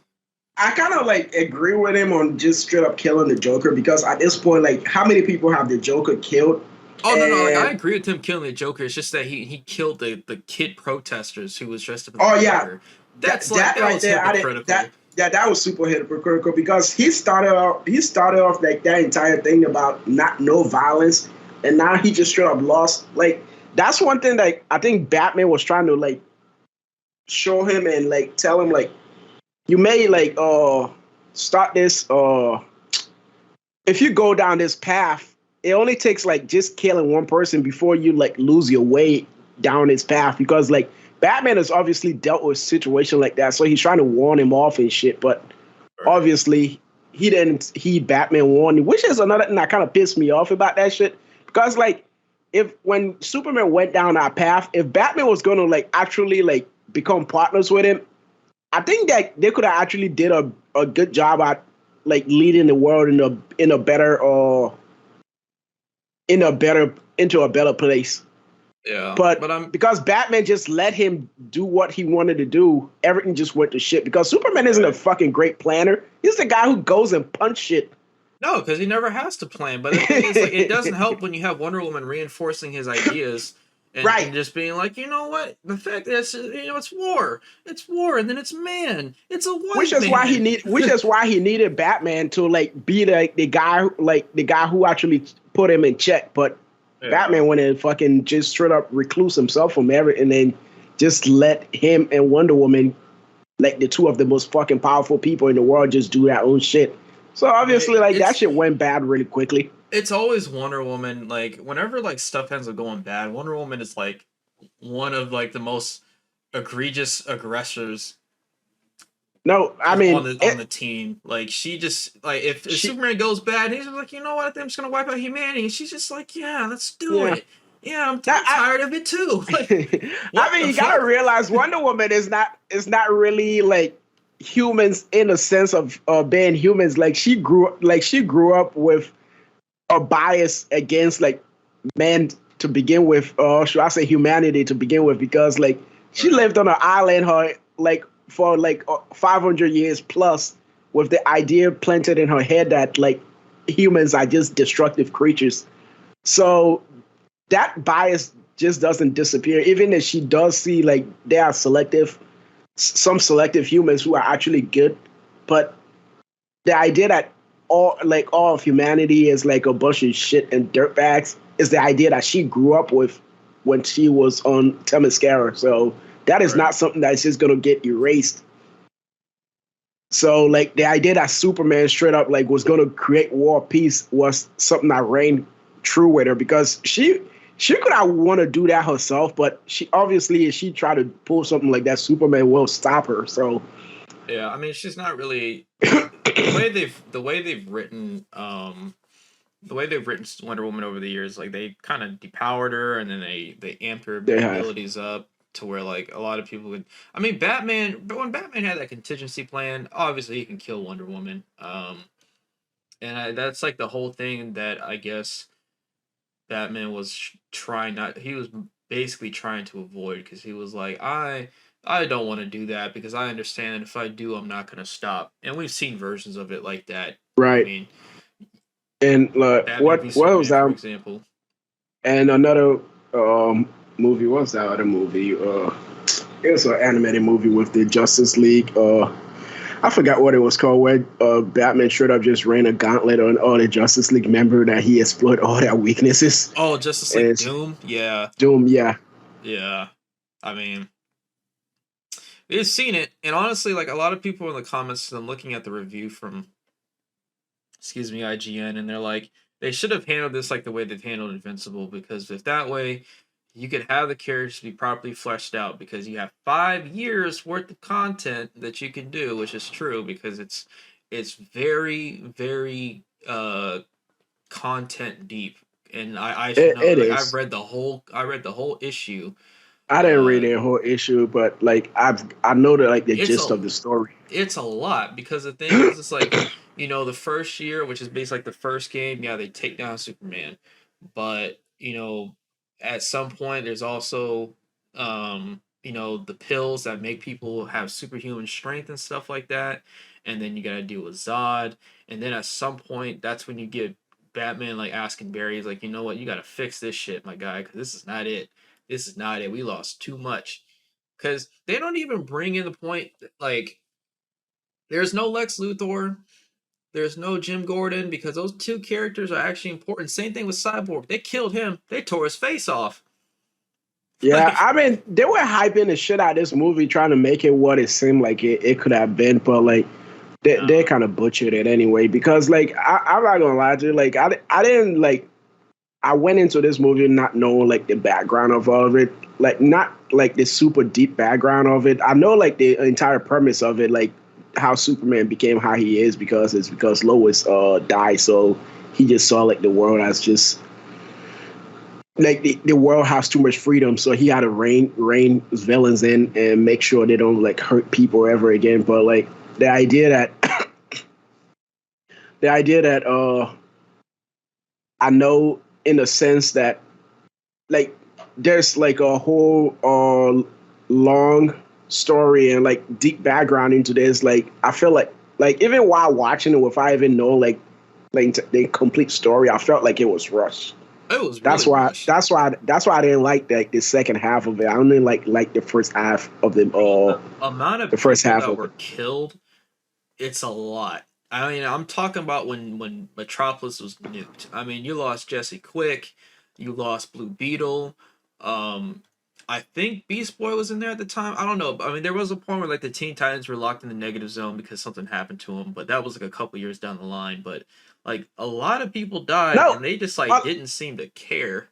I kind of like agree with him on just straight up killing the Joker, because at this point, like, how many people have the Joker killed?
Oh no, like I
And
agree with him killing the Joker. It's just that he killed the kid protesters who was dressed up as
oh
the
yeah,
Joker. That's like
that
that
right
was
there, I did
hypocritical.
that was super hypocritical, because he started off like that entire thing about not no violence, and now he just straight up lost. Like that's one thing that I think Batman was trying to like show him and like tell him like you may like start this if you go down this path, it only takes like just killing one person before you like lose your way down this path, because like Batman has obviously dealt with a situation like that, so he's trying to warn him off and shit, but
Right.
obviously he didn't heed Batman warning, which is another thing that kind of pissed me off about that shit, because like if when Superman went down that path, if Batman was gonna like actually like become partners with him, I think that they could have actually did a good job at like leading the world in a better into a better place.
Yeah,
But
but I'm
because Batman just let him do what he wanted to do, everything just went to shit. Because Superman isn't a
right.
fucking great planner. He's the guy who goes and punch shit.
No, because he never has to plan. But the thing is, like, it doesn't help when you have Wonder Woman reinforcing his ideas and
Right.
just being like, you know what? The fact that it's war, and then it's man, it's a
Which
white
is why
man.
he needed Batman to like be the guy who actually put him in check. But
Yeah.
Batman went and fucking just straight up recluse himself from everything, and then just let him and Wonder Woman, like the two of the most fucking powerful people in the world, just do their own shit. So
I mean,
obviously, like that shit went bad really quickly.
it's always Wonder Woman. Like whenever like stuff ends up going bad, Wonder Woman is like one of like the most egregious aggressors
No, I
on
mean,
the team. Like she just like if
she,
Superman goes bad, he's just like, you know what? I think I'm just gonna wipe out humanity. And she's just like, yeah, let's do
yeah.
it. Yeah,
Now,
I'm tired of it too. Like,
I
what
mean,
the
you gotta
fuck?
realize Wonder Woman is not really like humans in a sense of being humans. Like she grew up with a bias against like men to begin with, or should I say humanity to begin with, because like she
Right.
lived on an island her like for like 500 years plus with the idea planted in her head that like humans are just destructive creatures. So that bias just doesn't disappear, even if she does see like there are some selective humans who are actually good, but the idea that all of humanity is like a bunch of shit and dirtbags is the idea that she grew up with when she was on Themyscira. So that is
Right.
not something that's just gonna get erased. So like the idea that Superman straight up like was gonna create war peace was something that reigned true with her, because she could have want to do that herself, but she obviously if she tried to pull something like that, Superman will stop her. So
Yeah, I mean, she's not really the way they've written the way they've written Wonder Woman over the years, like they kind of depowered her and then they amped her
they have.
abilities up to where like a lot of people would. I mean, Batman. But when Batman had that contingency plan, obviously he can kill Wonder Woman. That's like the whole thing that I guess Batman was trying not. He was basically trying to avoid because he was like, I don't want to do that because I understand that if I do, I'm not going to stop. And we've seen versions of it like that. I
Right.
mean,
And
Batman v
what was
Superman, for
that?
example.
And another movie. What's that other movie? It was an animated movie with the Justice League. I forgot what it was called. Where Batman straight up just ran a gauntlet on all the Justice League member that he explored all their weaknesses.
Oh, Justice
And
League
it's
Doom. Yeah,
Doom. Yeah,
yeah. I mean, we've seen it, and honestly, like a lot of people in the comments, I'm looking at the review from, excuse me, IGN, and they're like, they should have handled this like the way they've handled Invincible, because if that way, you could have the characters be properly fleshed out, because you have 5 years worth of content that you can do, which is true because it's very very content deep, and I should know,
it
like
is.
I read the whole issue.
I didn't read
Uh,
the whole issue, but like I know that like the
it's
gist
a
of the story.
it's a lot because the thing is, it's like, the first year, which is basically like the first game, yeah, they take down Superman, but at some point there's also the pills that make people have superhuman strength and stuff like that, and then you got to deal with Zod, and then at some point that's when you get Batman like asking Barry, he's like, you know what, you got to fix this shit, my guy, because this is not it. This is not it. We lost too much. Because they don't even bring in the point, like, there's no Lex Luthor. There's no Jim Gordon, because those two characters are actually important. Same thing with Cyborg. They killed him. They tore his face off.
Yeah,
Like,
I mean, they were hyping the shit out of this movie, trying to make it what it seemed like it could have been, but like they
nah.
kind of butchered it anyway. Because like I'm not gonna lie to you, like I didn't like I went into this movie not knowing like the background of all of it, like not like the super deep background of it. I know like the entire premise of it, like how Superman became how he is because it's because Lois died, so he just saw like the world as just like the world has too much freedom, so he had to rein villains in and make sure they don't like hurt people ever again. But like the idea that the idea that I know in a sense that like there's like a whole long story and like deep background into this. Like I feel like even while watching it, if I even know like the complete story, I felt like it was rushed.
It was
That's
really
why.
rushed.
That's why I didn't like the second half of it. I only like the first half of
Bro, the amount of
the first
people
half
that
of
were
it.
killed, it's a lot. I mean, I'm talking about when Metropolis was nuked. I mean, you lost Jesse Quick, you lost Blue Beetle. Um, I think Beast Boy was in there at the time. I don't know. I mean, there was a point where like the Teen Titans were locked in the negative zone because something happened to them, but that was like a couple years down the line. But like a lot of people died,
No,
and they just like
a,
didn't seem to care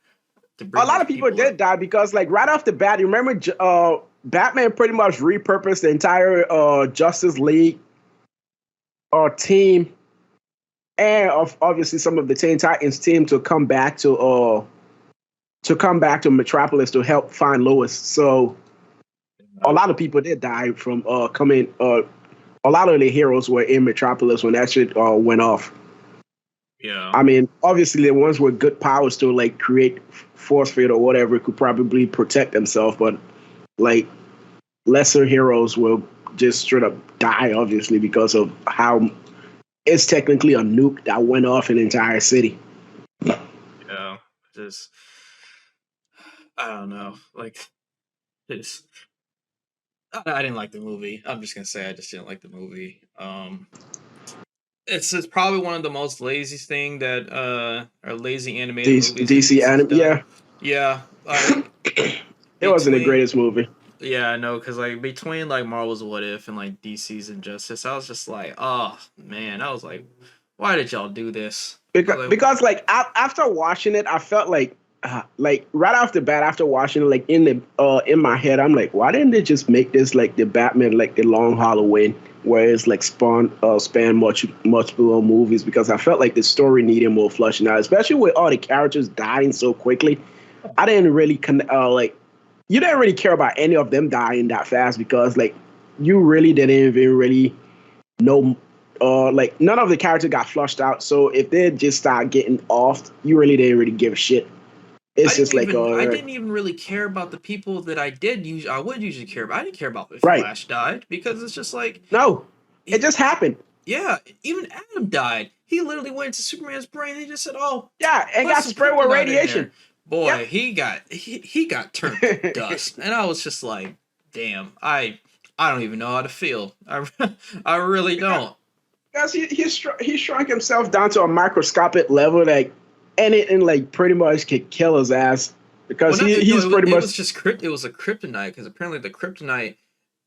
to
a
bring
lot
those
of people
people
did
up.
die because like right off the bat, you remember Batman pretty much repurposed the entire Justice League team and of obviously some of the Teen Titans team to come back to Metropolis to help find Lois. So a lot of people did die from coming a lot of the heroes were in Metropolis when that shit went off.
Yeah.
I mean, obviously the ones with good powers to like create force field or whatever could probably protect themselves, but like lesser heroes will just straight up die, obviously, because of how it's technically a nuke that went off an entire city.
Yeah. Just I don't know. Like it's I didn't like the movie. I'm just gonna say I just didn't like the movie. It's probably one of the most lazy thing that or lazy animated movies that
DC
DC's
anime,
done.
yeah,
Yeah, like
it wasn't the
between
greatest movie
yeah, I know, cause like between like Marvel's What If and like DC's Injustice, I was just like, oh man, I was like, why did y'all do this? I was like,
because like after watching it, I felt like right off the bat after watching it, like in my head, I'm like, why didn't they just make this like the Batman like the Long Halloween, where it's like span multiple movies? Because I felt like the story needed more fleshing out, especially with all the characters dying so quickly. I didn't really like you didn't really care about any of them dying that fast because like you really didn't even really know like none of the characters got flushed out. So if they just start getting off, you really didn't really give a shit. It's just like
I didn't even really care about the people that I would usually care about. I didn't care about if
right.
Flash died because it's just like
No, it
he,
just happened.
yeah, even Adam died. He literally went into Superman's brain and he just said, "Oh,
Yeah, it
put
got
some
sprayed with
kryptonite in there."
radiation.
Boy,
Yep.
he got turned to dust, and I was just like, "Damn, I don't even know how to feel. I really
because
don't."
he shrunk himself down to a microscopic level, like anything like pretty much could kill his ass because
Well, not no,
he's pretty
it
much
was just it was a kryptonite because apparently the kryptonite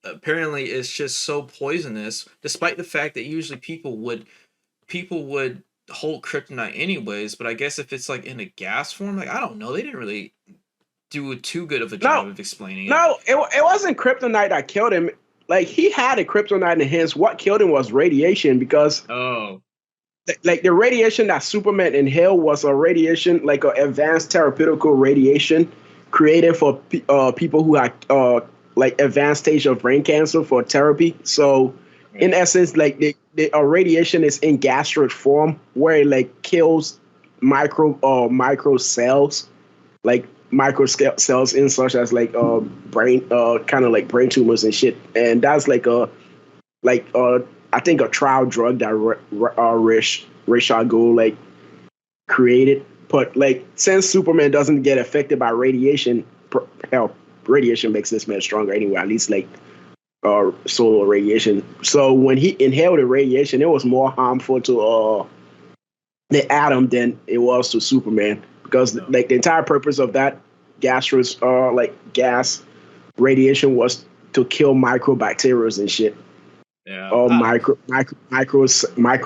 apparently is just so poisonous, despite the fact that usually people would hold kryptonite anyways. But I guess if it's like in a gas form, like I don't know, they didn't really do too good of a job
no,
of explaining it.
no, it wasn't kryptonite that killed him. Like he had a kryptonite in his. What killed him was radiation because
Oh,
like the radiation that Superman inhaled was a radiation, like an advanced therapeutical radiation created for people who had like advanced stage of brain cancer for therapy. So in essence, like the radiation is in gastric form where it like kills micro cells, like micro cells in such as like brain kind of like brain tumors and shit. And that's like I think a trial drug that Rashad Ghul like created. But like since Superman doesn't get affected by radiation, hell, radiation makes this man stronger anyway. At least like solar radiation. So when he inhaled the radiation, it was more harmful to the atom than it was to Superman because like the entire purpose of that gaseous like gas radiation was to kill microbacteria and shit.
yeah.
Or micro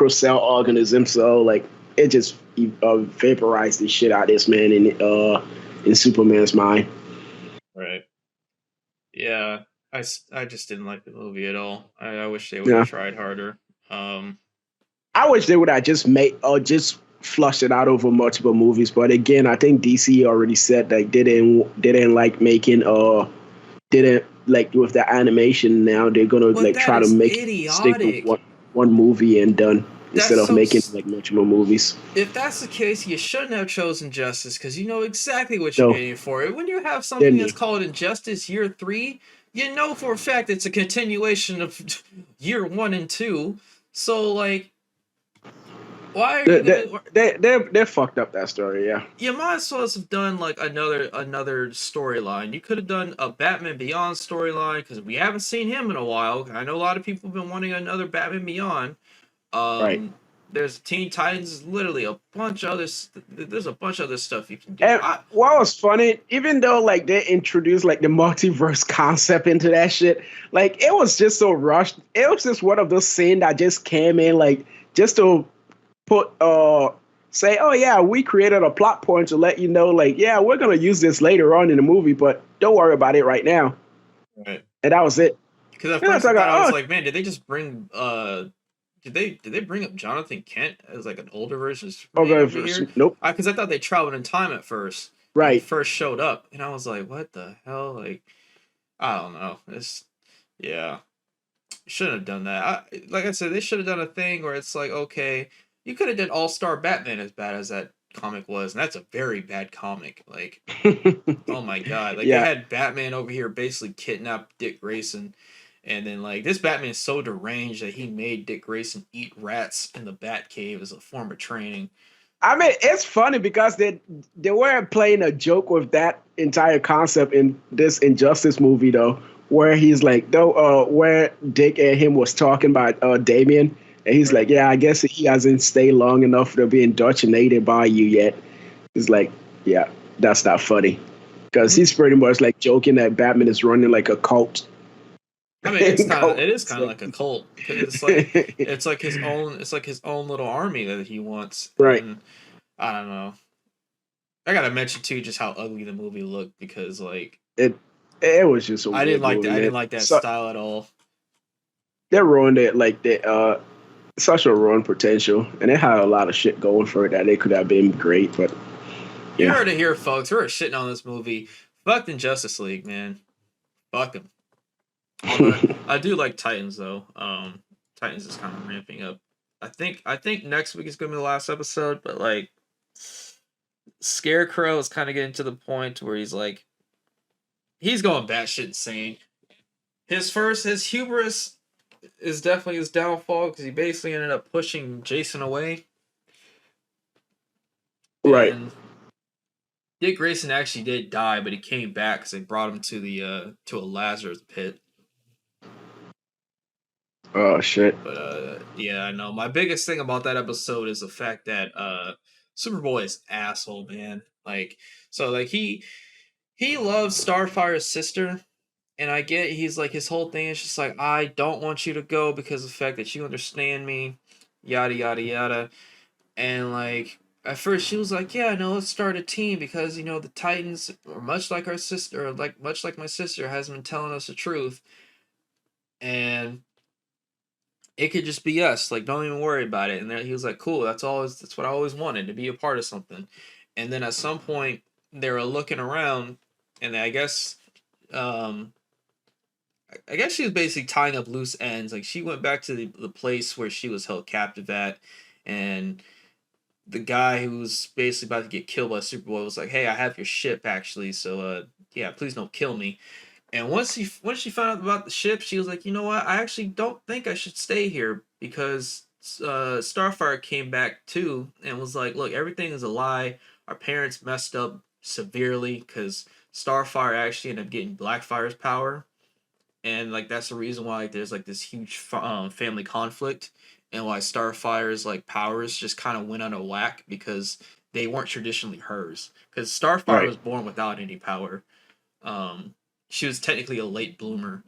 cell organisms. So like it just vaporized the shit out of this man in Superman's mind.
Right. Yeah. I just didn't like the movie at all. I wish they would have
Yeah,
tried harder. Um,
I wish they would have just made or just flushed it out over multiple movies. But again, I think DC already said like they didn't like making didn't like with the animation. Now they're gonna
but
like
that
try to
is
make it stick to
idiotic.
one movie and done instead
That's
of
so.
making like multiple movies.
If that's the case, you shouldn't have chosen Justice because you know exactly what you're
No,
getting for it. When you have something
didn't
that's
you?
called Injustice Year 3, you know for a fact it's a continuation of Year 1 and 2. So, like, why are you gonna.
They fucked up that story. Yeah,
You might as well have done like another storyline. You could have done a Batman Beyond storyline because we haven't seen him in a while. I know a lot of people have been wanting another Batman Beyond.
right.
There's Teen Titans. Literally a bunch of other. There's a bunch of other stuff you can do.
And what was funny, even though like they introduced like the multiverse concept into that shit, like it was just so rushed. It was just one of those scenes that just came in like just to put say, oh yeah, we created a plot point to let you know, like, yeah, we're gonna use this later on in the movie, but don't worry about it right now.
Right.
And that was it.
Because at
And I was
first I
like,
thought I was
oh
like, man, did they just bring did they bring up Jonathan Kent as like an older version of Superman over
okay,
here?
nope,
Because I thought they traveled in time at first when he
right.
first showed up, and I was like, what the hell? Like, I don't know. It's yeah. Shouldn't have done that. Like I said, they should have done a thing where it's like, okay, you could have done All Star Batman as bad as that comic was, and that's a very bad comic. Like, oh my god, like they
Yeah,
had Batman over here basically kidnap Dick Grayson, and then like this Batman is so deranged that he made Dick Grayson eat rats in the Batcave as a form of training.
I mean, it's funny because they were playing a joke with that entire concept in this Injustice movie, though, where he's like, though, where Dick and him was talking about Damien, and he's
Right.
like, yeah, I guess he hasn't stayed long enough to be indoctrinated by you yet. It's like, yeah, that's not funny because he's pretty much like joking that Batman is running like a cult.
I mean,
Cult.
it is
It's
kind of
like,
like a cult because it's like his own little army that he wants,
right.
and I don't know. I gotta mention too just how ugly the movie looked because like
It it was just a
I didn't
weird
like
movie,
that. I
man.
didn't like that
So
style at all.
they ruined it like they such a run potential, and it had a lot of shit going for it that they could have been great, but
You
yeah.
heard it here, folks. We're shitting on this movie. Fuck the Justice League, man. Fuck them. Although I do like Titans though. Titans is kind of ramping up. I think next week is gonna be the last episode, but like Scarecrow is kind of getting to the point where he's going batshit insane. His hubris is definitely his downfall because he basically ended up pushing Jason away,
Right.
and Dick Grayson actually did die, but he came back because they brought him to the to a Lazarus pit.
Oh shit.
But yeah, I know. My biggest thing about that episode is the fact that Superboy is asshole, man. Like, so like he loves Starfire's sister, and I get he's like his whole thing is just like I don't want you to go because of the fact that you understand me, yada yada yada, and like. At first, she was like, "Yeah, no, let's start a team because you know the Titans are much like our sister, or like much like my sister, has been telling us the truth, and it could just be us. Like, don't even worry about it." And then he was like, "Cool, that's what I always wanted to be a part of something." And then at some point, they were looking around, and um, I guess she was basically tying up loose ends. Like, she went back to the place where she was held captive at, and the guy who was basically about to get killed by Superboy was like, "Hey, I have your ship actually, so yeah, please don't kill me." And once she found out about the ship, she was like, "You know what? I actually don't think I should stay here because Starfire came back too and was like, look, everything is a lie. Our parents messed up severely because Starfire actually ended up getting Blackfire's power, and like that's the reason why like, there's like this huge family conflict, and why Starfire's like powers just kind of went out of whack because they weren't traditionally hers. Because Starfire
Right.
was born without any power. Um, she was technically a late bloomer,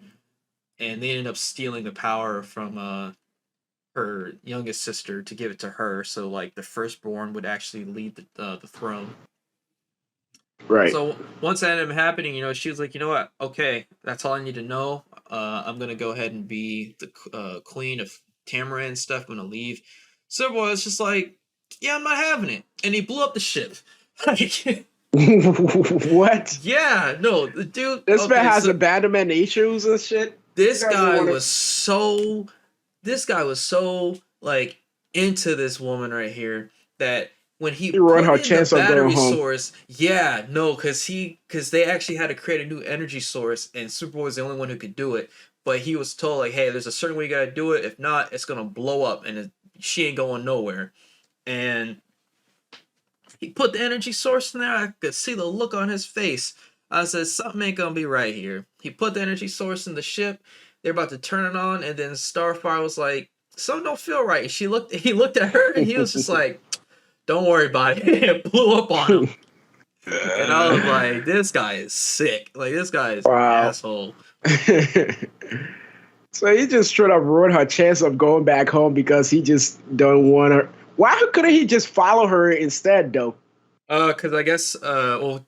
and they ended up stealing the power from her youngest sister to give it to her. So like the firstborn would actually lead the throne.
Right.
So once that ended up happening, you know, she was like, you know what? Okay, that's all I need to know. I'm gonna go ahead and be the queen of Tamaran and stuff. I'm gonna leave. Silverboy was just like, yeah, I'm not having it, and he blew up the ship. Like,
What?
yeah, no, the dude.
This man
Okay,
has
so
abandonment issues and shit. He
this
doesn't
guy
want
was so this guy was so like into this woman right here that when he
to ruin
put
her
in the
chance of going
battery
home.
source, yeah, no, because they actually had to create a new energy source, and Superboy was the only one who could do it. But he was told like, hey, there's a certain way you gotta do it. If not, it's gonna blow up, and she ain't going nowhere. And he put the energy source in there. I could see the look on his face. I said, something ain't gonna be right here. He put the energy source in the ship. They're about to turn it on, and then Starfire was like, something don't feel right. And he looked at her, and he was just like, don't worry about it. And blew up on him. And I was like, this guy is sick. Like, this guy is an
Wow.
asshole.
So he just straight up ruined her chance of going back home because he just don't want her. Why couldn't he just follow her instead, though?
Cause I guess, well,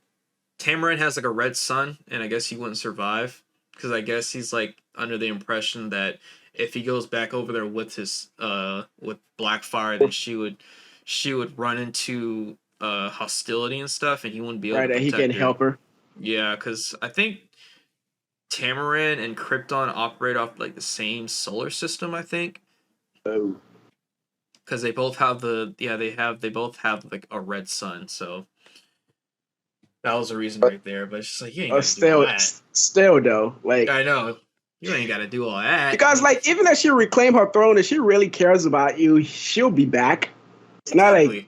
Tamarin has like a red sun, and I guess he wouldn't survive. Cause I guess he's like under the impression that if he goes back over there with his with Blackfire, then she would run into hostility and stuff, and he wouldn't be able
Right,
to
that he can
protect her.
help her.
Yeah, cause I think Tamaran and Krypton operate off like the same solar system, I think.
Oh.
Because they both have they both have like a red sun, so that was the reason right there. But it's just like you ain't got to do all that.
Still though, like
I know you ain't got to do all that
because like even if she reclaim her throne, if she really cares about you, she'll be back. It's not like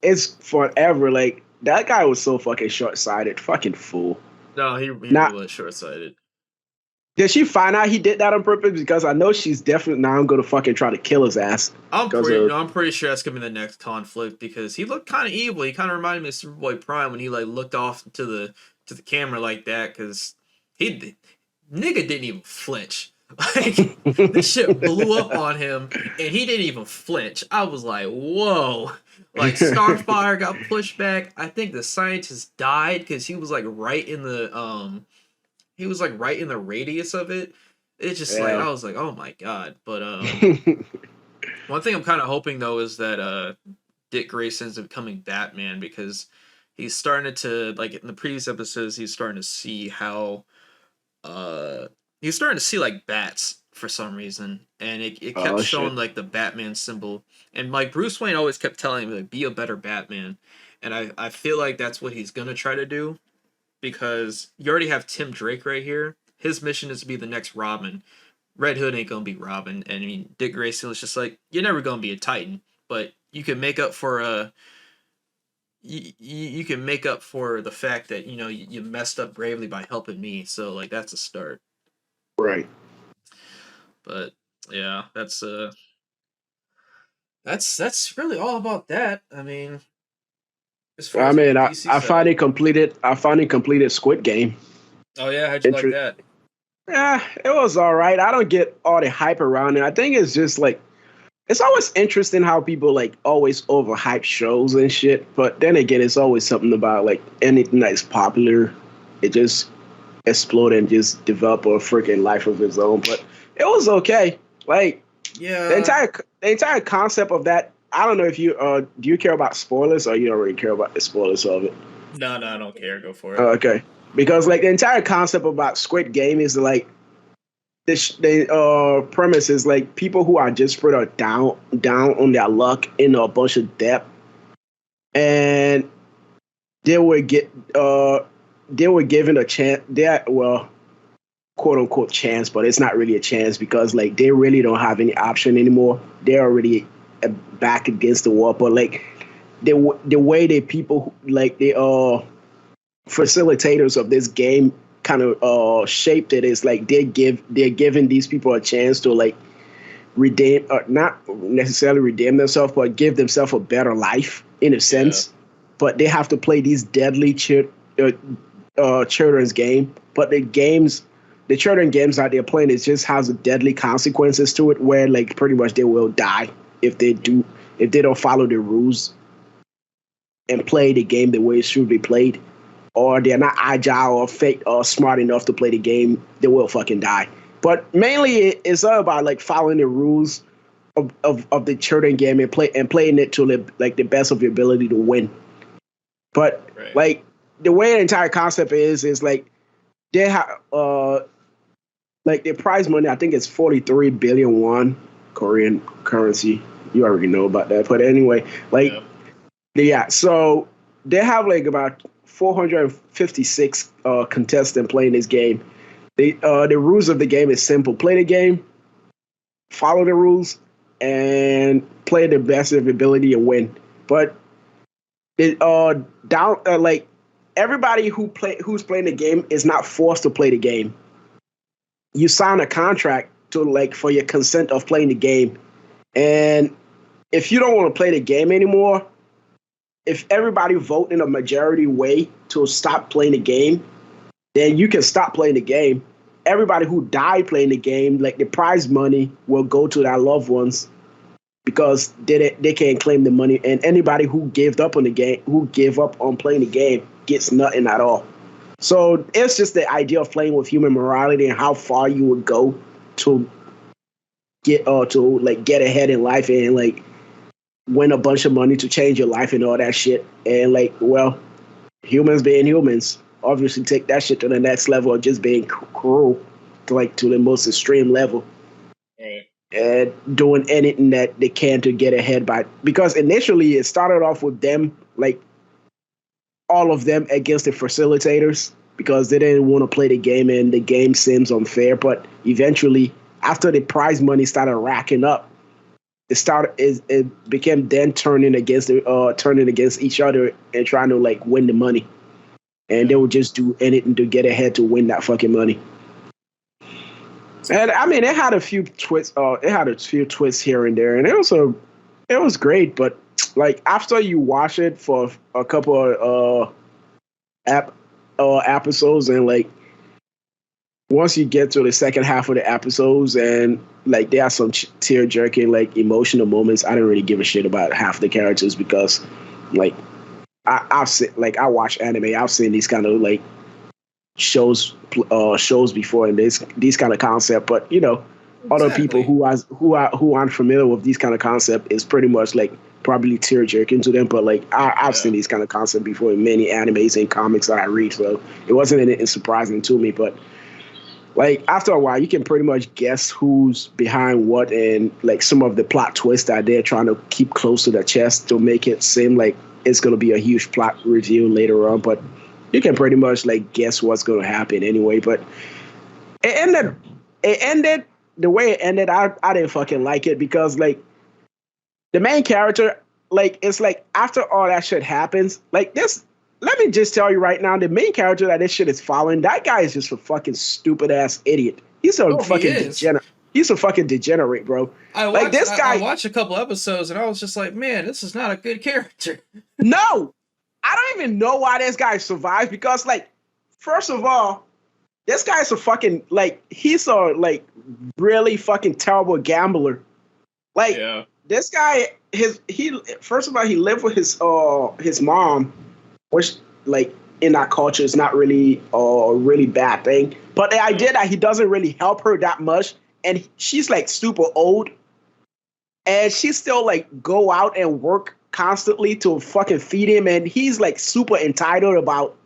it's forever. Like that guy was so fucking short sighted, fucking fool.
No, he really was short sighted.
Did she find out he did that on purpose? Because I know she's definitely now going to fucking try to kill his ass.
I'm pretty sure that's gonna be the next conflict because he looked kind of evil. He kind of reminded me of Superboy Prime when he like looked off to the camera like that because nigga didn't even flinch. Like this shit blew up on him and he didn't even flinch. I was like, whoa. Like Starfire got pushed back. I think the scientist died because he was like right in the radius of it. It's just like I was like, oh my god. But one thing I'm kind of hoping though is that Dick Grayson ends up becoming Batman because he's starting to like in the previous episodes he's starting to see how he's starting to see like bats for some reason, and it kept showing like the Batman symbol, and like Bruce Wayne always kept telling him like be a better Batman, and I feel like that's what he's gonna try to do because you already have Tim Drake right here. His mission is to be the next Robin. Red Hood ain't gonna be Robin, and I mean Dick Grayson was just like you're never gonna be a Titan, but you can make up for you can make up for the fact that you messed up gravely by helping me. So like that's a start,
right?
But yeah, that's really all about that. I mean, as far as
I finally completed Squid Game.
Oh yeah, how'd you like that?
Yeah, it was all right. I don't get all the hype around it. I think it's just like it's always interesting how people like always overhype shows and shit. But then again, it's always something about like anything that's popular, it just explode and just develop a freaking life of its own. But it was okay. Like the entire concept of that. I don't know if you do you care about spoilers or you don't really care about the spoilers of it.
No, I don't care. Go for it.
Okay, because like the entire concept about Squid Game is like the premise is like people who are desperate are down on their luck in a bunch of debt, and they were given a chance. Quote unquote chance, but it's not really a chance because like they really don't have any option anymore. They're already back against the wall. But like the way that people like the facilitators of this game kind of shaped it is like they're giving these people a chance to like redeem, not necessarily redeem themselves, but give themselves a better life in a sense. But they have to play these deadly children's game. But the children games that they're playing, it just has deadly consequences to it, where like pretty much they will die if they don't follow the rules and play the game the way it should be played, or they're not agile or fit or smart enough to play the game, they will fucking die. But mainly it's all about like following the rules of the children game and playing it to the best of your ability to win. But like the way the entire concept is like they have like their prize money, I think it's 43 billion won, Korean currency. You already know about that. But anyway, like so they have like about 456 contestants playing this game. The rules of the game is simple: play the game, follow the rules, and play the best of your ability to win. But it like everybody who's playing the game is not forced to play the game. You sign a contract to like for your consent of playing the game, and if you don't want to play the game anymore, if everybody vote in a majority way to stop playing the game, then you can stop playing the game. Everybody who died playing the game, like the prize money will go to their loved ones because they can't claim the money. And anybody who gave up on playing the game gets nothing at all. So it's just the idea of playing with human morality and how far you would go to get get ahead in life and like win a bunch of money to change your life and all that shit. And like, well, humans being humans, obviously take that shit to the next level of just being cruel like to the most extreme level.
Right.
And doing anything that they can to get ahead by, because initially it started off with them, like all of them against the facilitators because they didn't want to play the game and the game seems unfair. But eventually, after the prize money started racking up, it became then turning against each other and trying to like win the money. And they would just do anything to get ahead to win that fucking money. And I mean, it had a few twists. It had a few twists here and there, and it was great. But like after you watch it for a couple of episodes, and like once you get to the second half of the episodes, and like there are some tear jerking, like emotional moments. I didn't really give a shit about half the characters because, like, I've seen, like, I watch anime. I've seen these kind of like shows before, and these kind of concept. But you know, other people who aren't familiar with these kind of concept is pretty much like probably tear jerking to them. But like I've seen these kind of concept before in many animes and comics that I read, so it wasn't anything surprising to me. But like after a while, you can pretty much guess who's behind what, and like some of the plot twists that they're trying to keep close to the chest to make it seem like it's going to be a huge plot reveal later on. But you can pretty much like guess what's going to happen anyway. But it ended the way it ended. I didn't fucking like it because like the main character, like it's like after all that shit happens, like this. Let me just tell you right now, the main character that this shit is following, that guy is just a fucking stupid ass idiot. He's a fucking degenerate. He's a fucking degenerate, bro.
I watched a couple episodes and I was just like, man, this is not a good character.
No, I don't even know why this guy survives because, like, first of all, this guy's a fucking like he's a like really fucking terrible gambler. Like this guy, first of all he lived with his mom, which like in that culture is not really a really bad thing. But the idea that he doesn't really help her that much, and she's like super old, and she still like go out and work constantly to fucking feed him, and he's like super entitled about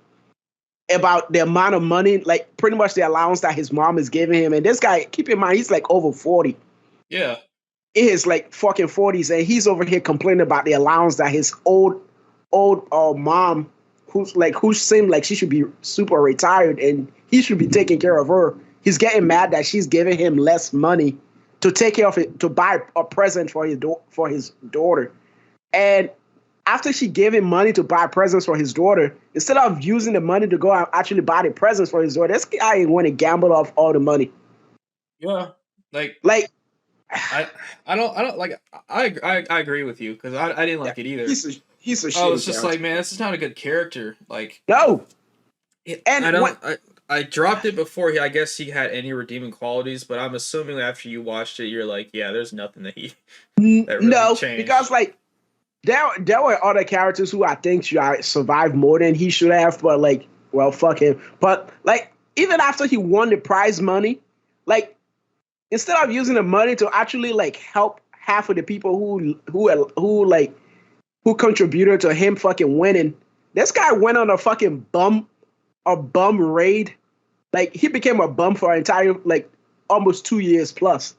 the amount of money, like pretty much the allowance that his mom is giving him. And this guy, keep in mind, he's like over 40.
Yeah.
In his like fucking 40s, and he's over here complaining about the allowance that his old mom, who seemed like she should be super retired and he should be taking care of her. He's getting mad that she's giving him less money to take care of it, to buy a present for his daughter. And after she gave him money to buy presents for his daughter, instead of using the money to go and actually buy the presents for his daughter, this guy went and gambled off all the money.
Yeah, like I don't like. I agree with you because I didn't like it either.
He's a shit.
I was just like, man, this is not a good character. Like,
no.
I dropped it before I guess he had any redeeming qualities, but I'm assuming after you watched it, you're like, yeah, there's nothing that really changed.
Because like there were other characters who I think should survive more than he should have, but like, well, fuck him. But like, even after he won the prize money, like, instead of using the money to actually like help half of the people who contributed to him fucking winning, this guy went on a fucking bum raid. Like, he became a bum for an entire like almost 2 years plus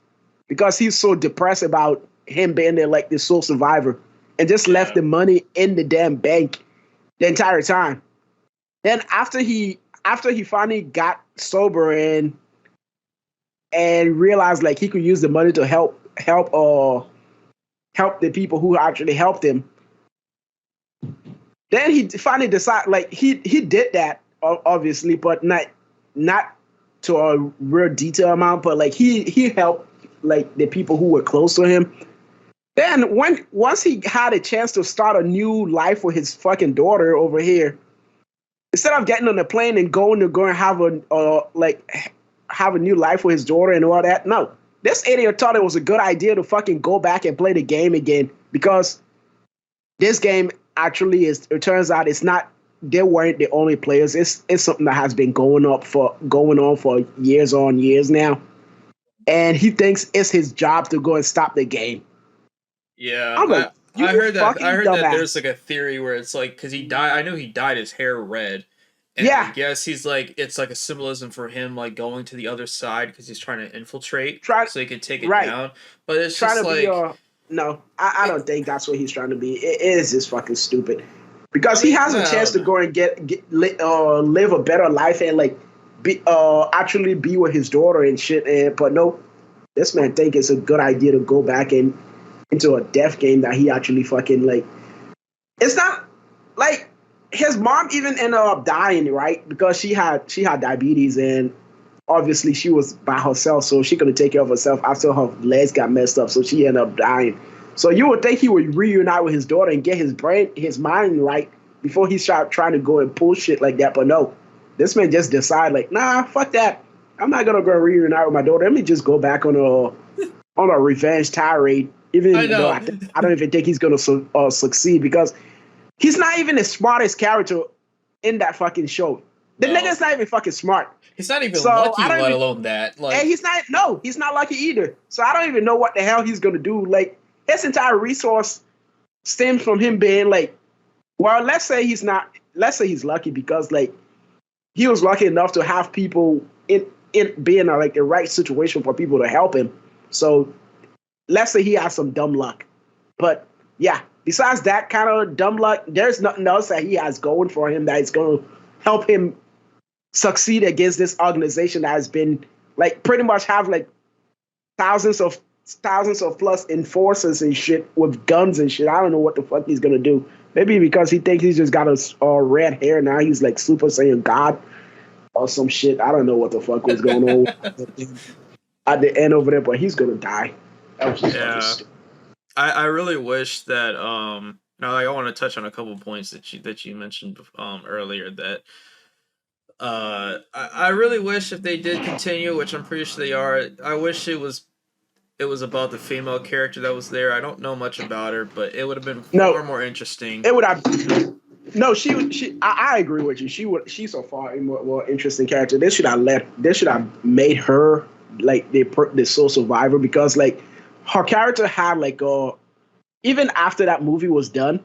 because he's so depressed about him being there like the sole survivor, and just left the money in the damn bank the entire time. Then after he finally got sober and realized like he could use the money to help the people who actually helped him. Then he finally decided, like, he did that obviously, but not to a real detailed amount, but like he helped like the people who were close to him. Then once he had a chance to start a new life with his fucking daughter over here, instead of getting on the plane and going and have a new life with his daughter and all that, no. This idiot thought it was a good idea to fucking go back and play the game again, because this game actually is, it turns out it's not, they weren't the only players. It's something that has been going on for years on years now. And he thinks it's his job to go and stop the game.
Yeah. Like, I heard that there's like a theory where it's like, because he died, I know he dyed his hair red, And I
Yeah,
guess he's like it's like a symbolism for him like going to the other side because he's trying to infiltrate
try
so he can take it
right.
down. But it's
Trying
just
to be
like
no, I
it.
don't think that's what he's trying to be. It is just fucking stupid
I
because he
mean,
has a chance to
no,
go and live a better life and like be actually be with his daughter and shit. And but no, this man think it's a good idea to go back and into a death game that he actually fucking like. It's not like his mom even ended up dying, right? Because she had diabetes and obviously she was by herself, so she couldn't take care of herself after her legs got messed up, so she ended up dying. So you would think he would reunite with his daughter and get his mind right before he started trying to go and pull shit like that. But no, this man just decided like, nah, fuck that. I'm not gonna go reunite with my daughter. Let me just go back on a revenge tirade.
I
Even though
know.
I don't even think he's gonna succeed because he's not even the smartest character in that fucking show. The
No,
nigga's not even fucking smart.
he's not even
So I
lucky,
don't
let
even
alone that.
and
Like,
he's not lucky either. So I don't even know what the hell he's gonna do. Like his entire resource stems from him being like, well, let's say he's lucky because like he was lucky enough to have people in being in like the right situation for people to help him. So let's say he has some dumb luck. But yeah, besides that kind of dumb luck, there's nothing else that he has going for him that is gonna help him succeed against this organization that has been like pretty much have like thousands of thousands of plus enforcers and shit with guns and shit. I don't know what the fuck he's gonna do. Maybe because he thinks he's just got a red hair now, he's like Super Saiyan God or some shit. I don't know what the fuck was going on at the end over there, but he's gonna die. That was just fucking
yeah,
stupid.
I really wish that now like I want to touch on a couple points that you mentioned earlier that I really wish if they did continue, which I'm pretty sure they are. I wish it was about the female character that was there. I don't know much about her, but it would have been
No,
far more interesting.
it would have. No, I agree with you. She's a far more interesting character. They should have made her like the sole survivor because like her character had like even after that movie was done,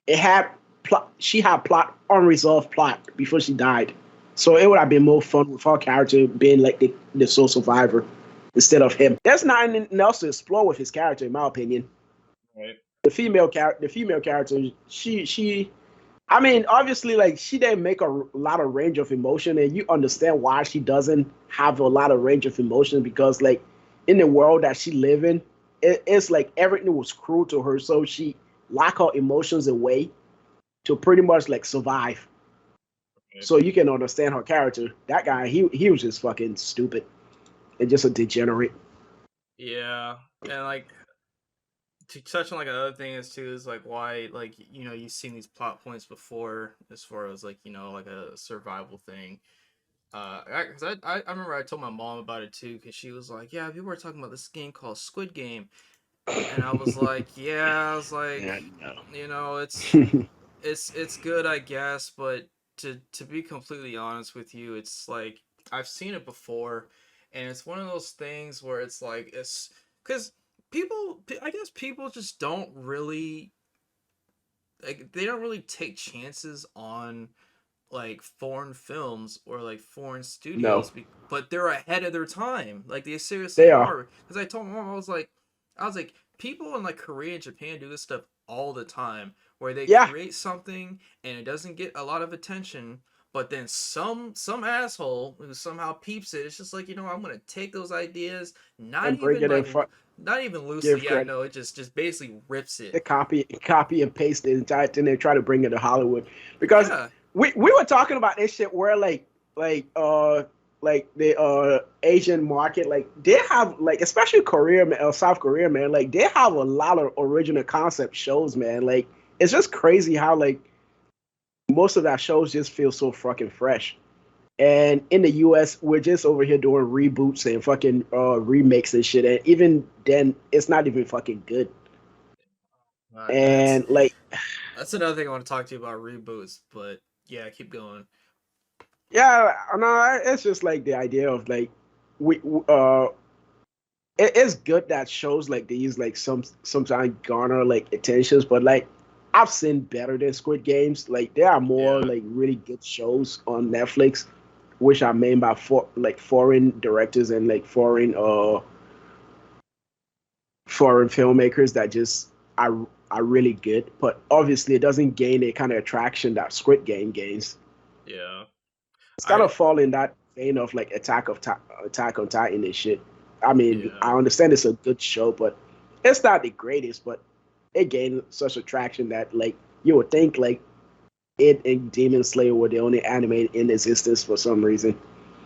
it had plot. She had unresolved plot before she died. So it would have been more fun with her character being like the sole survivor instead of him. There's nothing else to explore with his character, in my opinion.
Right.
The female character, she I mean, obviously, like she didn't make a lot of range of emotion, and you understand why she doesn't have a lot of range of emotion because, like, in the world that she live in, it's like everything was cruel to her, so she lock her emotions away to pretty much like survive.
Right.
So you can understand her character. That guy, he was just fucking stupid and just a degenerate.
Yeah, and like to touch on like another thing is too is like why like you've seen these plot points before as far as like like a survival thing. Because I remember I told my mom about it too because she was like, yeah, people were talking about this game called Squid Game, and I was like, yeah, I was like,
Yeah, no.
it's good I guess, but to be completely honest with you, it's like I've seen it before, and it's one of those things where it's like it's because I guess people just don't really like they don't really take chances on like foreign films or like foreign
No,
studios but they're ahead of their time, like they seriously
they are.
are, because I told my mom I was like people in like Korea and Japan do this stuff all the time where they
Yeah,
create something and it doesn't get a lot of attention, but then some asshole who somehow peeps it, it's just like, I'm gonna take those ideas, not
and bring
even
it in
like
front.
not even loosely,
Give
yeah,
credit.
no, it just basically rips it.
They copy and paste the entire thing. They try to bring it to Hollywood because
Yeah.
we were talking about this shit where like the Asian market, like they have like, especially Korea or South Korea, man, like they have a lot of original concept shows, man. Like it's just crazy how like most of that shows just feel so fucking fresh. And in the US, we're just over here doing reboots and fucking remakes and shit. And even then, it's not even fucking good.
That's
And like,
That's another thing I want to talk to you about reboots, but yeah, keep going.
yeah, no, it's just like the idea of like we it's good that shows like these like sometimes garner like attentions, but like I've seen better than Squid Games. Like there are more
Yeah.
like really good shows on Netflix, which are made by like foreign directors and like foreign filmmakers that just are really good. But obviously, it doesn't gain a kind of attraction that Squid Game gains.
Yeah.
It's kind
I
of fall in that vein of like Attack on Titan and shit. I mean,
yeah.
I understand it's a good show, but it's not the greatest. But it gained such attraction that like you would think like it and Demon Slayer were the only anime in existence for some reason.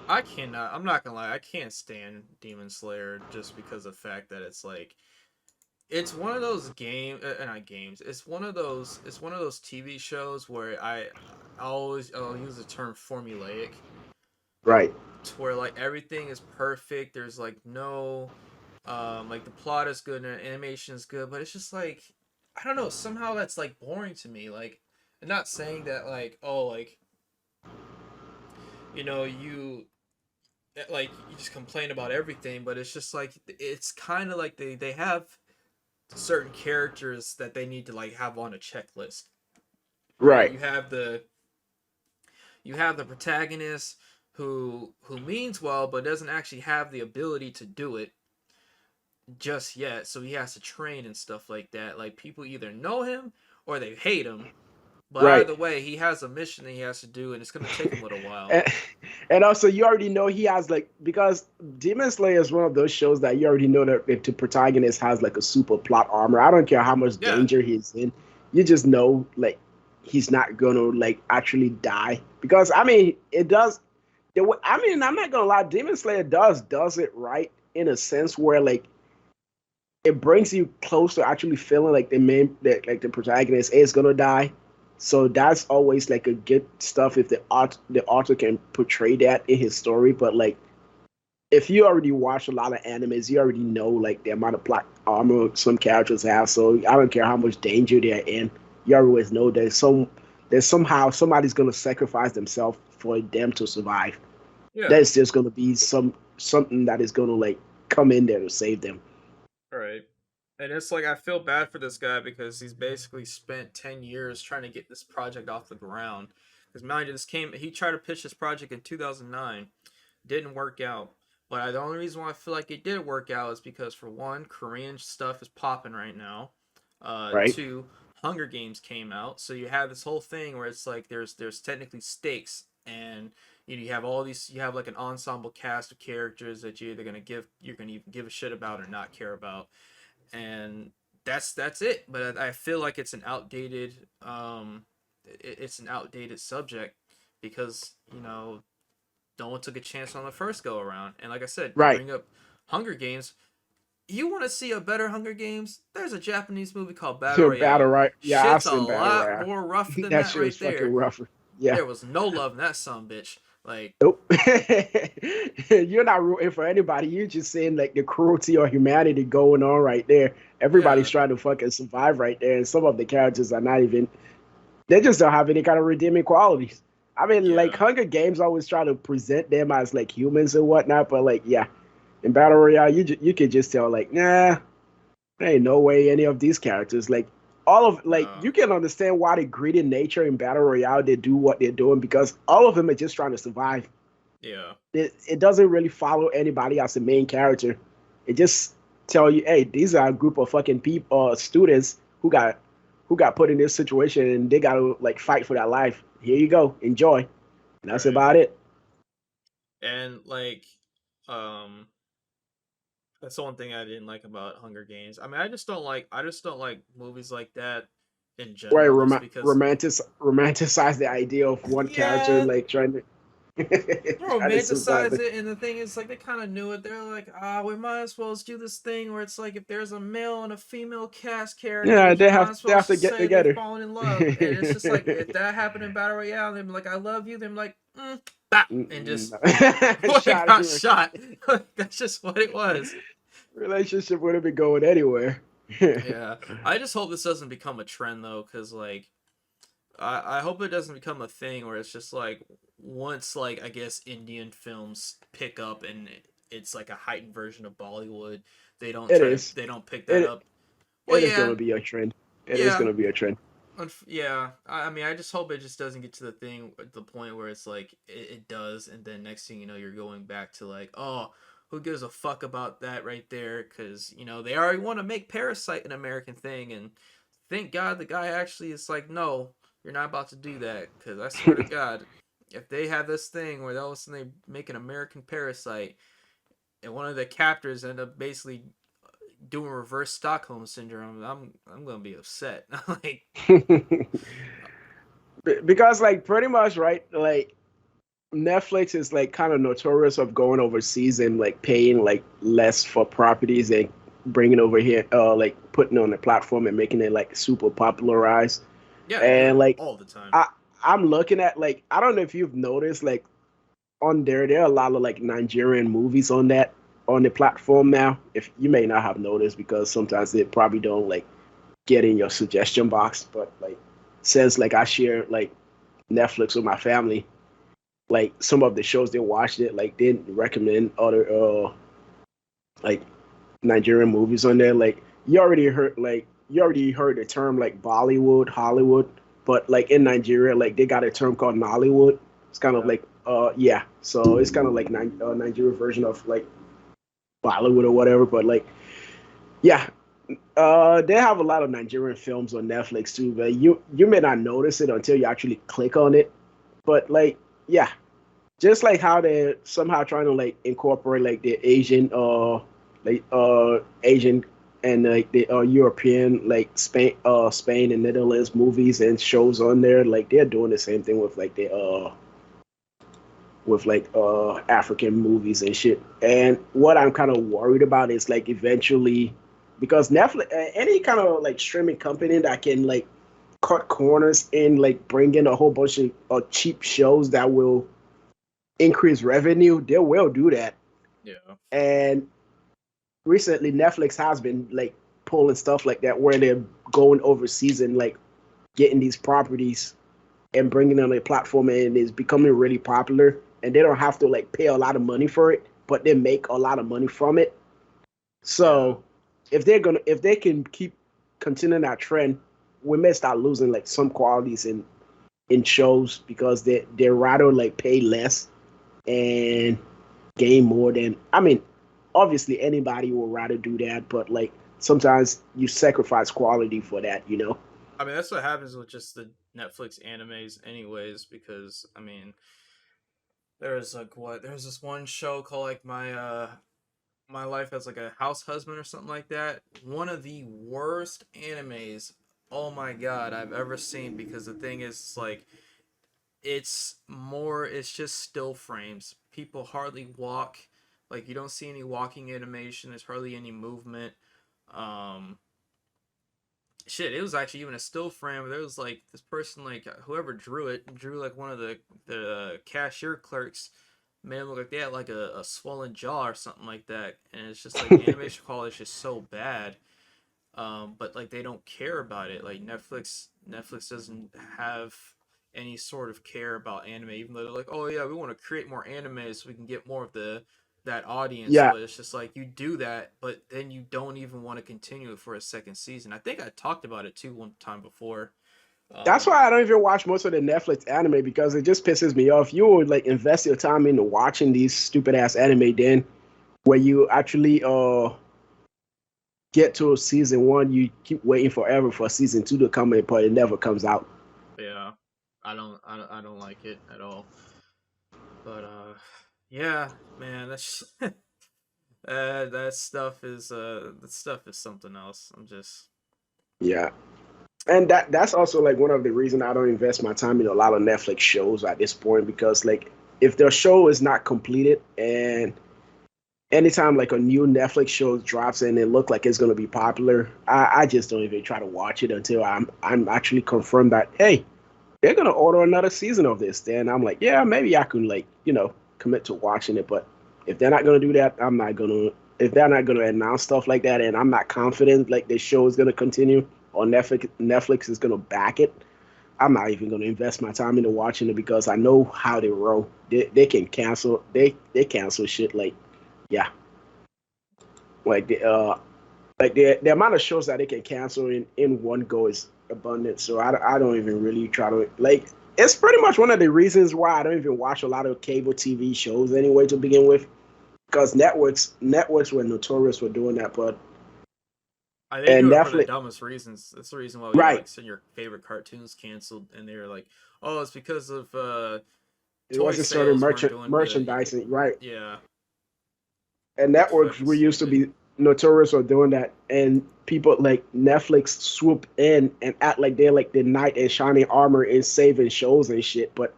I cannot. I'm not gonna lie. I can't stand Demon Slayer just because of the fact that it's like it's one of those not games. It's one of those. It's one of those TV shows where I'll use the term formulaic,
Right,
to where like everything is perfect. There's like no, like the plot is good and the animation is good, but it's just like I don't know. Somehow that's like boring to me. Like, I'm not saying that like oh like you like you just complain about everything, but it's just like it's kind of like they have certain characters that they need to like have on a checklist, right?
right,
You have the protagonist who means well but doesn't actually have the ability to do it just yet, so he has to train and stuff like that. Like people either know him or they hate him, but
right.
either way he has a mission that he has to do and it's going to take him a little while.
and, and also, you already know he has like because Demon Slayer is one of those shows that you already know that the protagonist has like a super plot armor. I don't care how much
Yeah.
danger he's in, you just know like he's not gonna like actually die because I mean it does. I mean I'm not gonna lie, Demon Slayer does it right in a sense where like it brings you close to actually feeling like like the protagonist is gonna die. So that's always like a good stuff if the author can portray that in his story. But like if you already watch a lot of animes, you already know like the amount of plot armor some characters have. So I don't care how much danger they're in. You always know there's somehow somebody's gonna sacrifice themselves for them to survive.
Yeah.
There's just gonna be something that is gonna like come in there to save them.
Right. And it's like I feel bad for this guy because he's basically spent 10 years trying to get this project off the ground. Because mind you, he tried to pitch this project in 2009, didn't work out. But the only reason why I feel like it did work out is because for one, Korean stuff is popping right now.
Right?
Two, Hunger Games came out, so you have this whole thing where it's like there's technically stakes, and you have all these, you have like an ensemble cast of characters that you're gonna even give a shit about or not care about, and that's it. But I feel like it's an outdated it's an outdated subject because no one took a chance on the first go around. And like I said, to
Right.
bring up Hunger Games, you want to see a better Hunger Games? There's a Japanese movie called Battle
To Battle
Royale.
Right. Yeah, I've
Shit's a
seen Battle
lot
Royale.
more rough than
That
that
shit was
right
fucking
there.
rough. Yeah.
There was no love in that son bitch. Like,
Nope. You're not rooting for anybody. You're just saying like the cruelty or humanity going on right there. Everybody's
yeah,
trying to fucking survive right there, and some of the characters are not even. They just don't have any kind of redeeming qualities. I mean, like
yeah,
Hunger Games always try to present them as like humans and whatnot, but like, yeah, in Battle Royale, you could just tell like, nah, there ain't no way any of these characters like all of like
no,
you can understand why the greedy nature in battle royale they do what they're doing because all of them are just trying to survive.
yeah,
It doesn't really follow anybody as the main character. It just tell you, hey, these are a group of fucking people, students who got put in this situation and they gotta like fight for their life. Here you go, enjoy. And that's
right.
about it.
And like, um, that's the one thing I didn't like about Hunger Games. I mean, I just don't like movies like that in
Where
general, just because.
romanticize the idea of one character
Yeah,
like trying to trying to survive
romanticize
it.
it, and the thing is like they kind of knew it. They're like, we might as well do this thing where it's like if there's a male and a female cast
Yeah,
characters, we might as
they
well
have to get
say they've
together.
fallen in love. And it's just like if that happened in Battle Royale, they'd be like, I love you. They'd be like, bap, and just
Shot
got shot. That's just what it was.
relationship wouldn't be going anywhere.
Yeah, I just hope this doesn't become a trend though, because like I hope it doesn't become a thing where it's just like once like I guess Indian films pick up and it's like a heightened version of Bollywood,
It is.
they don't pick that
It
up. Well,
it is
yeah,
gonna be a trend. It is
yeah,
gonna be a trend.
Yeah, I mean, I just hope it just doesn't get to the point where it's like it does, and then next thing you know, you're going back to like, oh, who gives a fuck about that right there? Because they already want to make Parasite an American thing, and thank God the guy actually is like, no, you're not about to do that. Because I swear to God, if they have this thing where all of a sudden they make an American Parasite, and one of the captors end up basically doing reverse Stockholm syndrome, I'm gonna be upset. Like,
Because like pretty much right, like Netflix is like kind of notorious of going overseas and like paying like less for properties and bringing over here, like putting it on the platform and making it like super popularized.
yeah, they do
And
it
like
all the time.
I I'm looking at like I don't know if you've noticed like on there are a lot of like Nigerian movies on the platform now. If you may not have noticed because sometimes they probably don't like get in your suggestion box, but like since like I share like Netflix with my family, like some of the shows they watched it, like they didn't recommend other like Nigerian movies on there. Like you already heard the term like Bollywood, Hollywood, but like in Nigeria, like they got a term called Nollywood. It's kind of
Yeah.
like yeah, so it's kind of like Nigeria version of like Bollywood or whatever. But like yeah, they have a lot of Nigerian films on Netflix too. But you may not notice it until you actually click on it. But like yeah, just like how they're somehow trying to like incorporate like the Asian and like the European like Spain and Netherlands movies and shows on there, like they're doing the same thing with like African movies and shit. And what I'm kind of worried about is like eventually because Netflix, any kind of like streaming company that can like cut corners and like bring in a whole bunch of cheap shows that will increase revenue, they will do that.
Yeah.
And recently, Netflix has been like pulling stuff like that where they're going overseas and like getting these properties and bringing them on a platform, and it's becoming really popular. And they don't have to like pay a lot of money for it, but they make a lot of money from it.
Yeah.
So if they can keep continuing that trend, we may start losing like some qualities in shows because they rather like pay less and gain more than I mean, obviously anybody will rather do that, but like sometimes you sacrifice quality for that, you know?
I mean, that's what happens with just the Netflix animes, anyways. Because I mean, there's this one show called like my life as like a house husband or something like that. One of the worst animes. Oh my god, I've ever seen. Because the thing is, it's like it's just still frames. People hardly walk. Like, you don't see any walking animation. There's hardly any movement. Um, shit, it was actually even a still frame. There was like this person, like whoever drew it, drew like one of the cashier clerks, made them look like they had like a swollen jaw or something like that. And it's just like the animation quality is just so bad. But like they don't care about it. Like Netflix doesn't have any sort of care about anime, even though they're like, oh yeah, we want to create more anime so we can get more of the that audience.
Yeah,
But it's just like you do that, but then you don't even want to continue it for a second season. I think I talked about it too one time before.
that's
Um,
why I don't even watch most of the Netflix anime because it just pisses me off. You would like invest your time into watching these stupid ass anime, then where you actually get to season one, you keep waiting forever for season two to come in, but it never comes out.
yeah, I don't like it at all. But yeah, man, that's that stuff is something else. I'm just
Yeah. And that's also like one of the reasons I don't invest my time in a lot of Netflix shows at this point because like if the show is not completed and anytime like a new Netflix show drops and it look like it's gonna be popular, I just don't even try to watch it until I'm actually confirmed that hey, they're gonna order another season of this. Then I'm like, yeah, maybe I can like, commit to watching it. But if they're not gonna do that, I'm not gonna if they're not gonna announce stuff like that and I'm not confident like the show is gonna continue or Netflix is gonna back it, I'm not even gonna invest my time into watching it because I know how they roll. They can cancel they cancel shit like yeah. Like the amount of shows that they can cancel in one go is abundant. So I don't even really try to like. It's pretty much one of the reasons why I don't even watch a lot of cable TV shows anyway to begin with, because networks were notorious for doing that. But
They
and
do it for the
Netflix,
dumbest reasons. That's the reason why we get
right?
like some of your favorite cartoons canceled, and they're like, "Oh, it's because of
It
toy
wasn't certain
sales weren't doing good."
merchandising, right?
Yeah,
And networks
fucking
we used to
stupid.
be notorious for doing that, and people like Netflix swoop in and act like they're like the knight in shining armor in saving shows and shit. But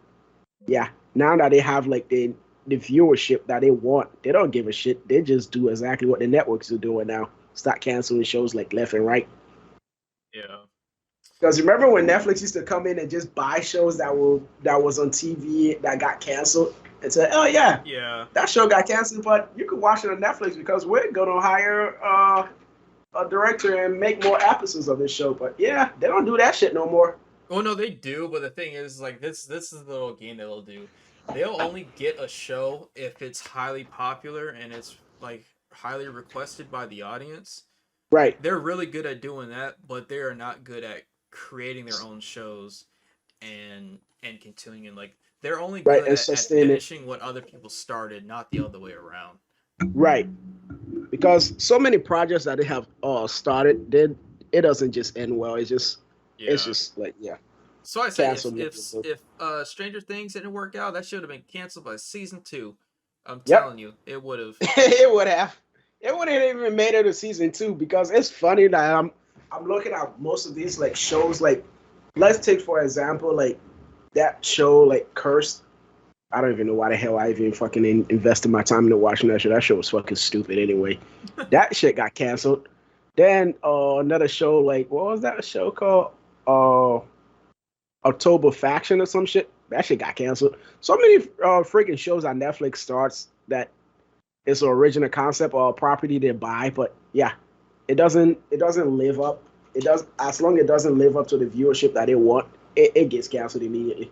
yeah, now that they have like the viewership that they want, they don't give a shit. They just do exactly what the networks are doing now. Start canceling shows like left and right.
Yeah,
Because remember when Netflix used to come in and just buy shows that was on TV that got canceled and say, "Oh yeah,
yeah.
that show got canceled, but you can watch it on Netflix because we're gonna hire a director and make more episodes of this show." But yeah, they don't do that shit no more.
Oh no, they do, but the thing is, like this is the little game that they'll do. They'll only get a show if it's highly popular and it's like highly requested by the audience.
Right,
They're really good at doing that, but they are not good at creating their own shows and continuing. Like they're only
right,
good
and
at
sustain it.
finishing what other people started, not the other way around.
Right, because so many projects that they have started, then it doesn't just end well. It's
Yeah.
just like yeah,
So I say
cancel.
if Stranger Things didn't work out, that should have been canceled by season 2. I'm
Yep,
telling you, it would have.
it would have. It wouldn't have even made it to season 2 because it's funny that I'm looking at most of these like shows like let's take for example like that show like Cursed. I don't even know why the hell I even fucking invested my time into watching that show. That show was fucking stupid anyway. That shit got canceled. Then another show like what was that show called? Uh October Faction or some shit. That shit got canceled. So many freaking shows on Netflix starts that it's an original concept or a property they buy, but yeah, it doesn't live up. It does as long as it doesn't live up to the viewership that they want, it gets canceled immediately.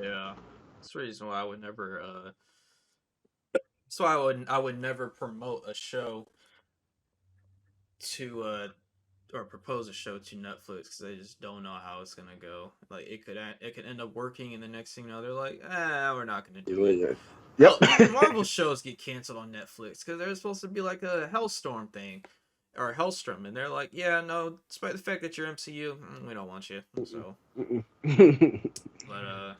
Yeah, that's the reason why I would never. So I would never promote a show to or propose a show to Netflix because I just don't know how it's gonna go. Like it could end up working, and the next thing you know, they're like, we're not gonna do it.
Yeah. Yep.
Hell, even Marvel shows get canceled on Netflix because they're supposed to be like a Hellstorm thing or Hellstrom, and they're like, yeah, no, despite the fact that you're MCU, we don't want you. So, but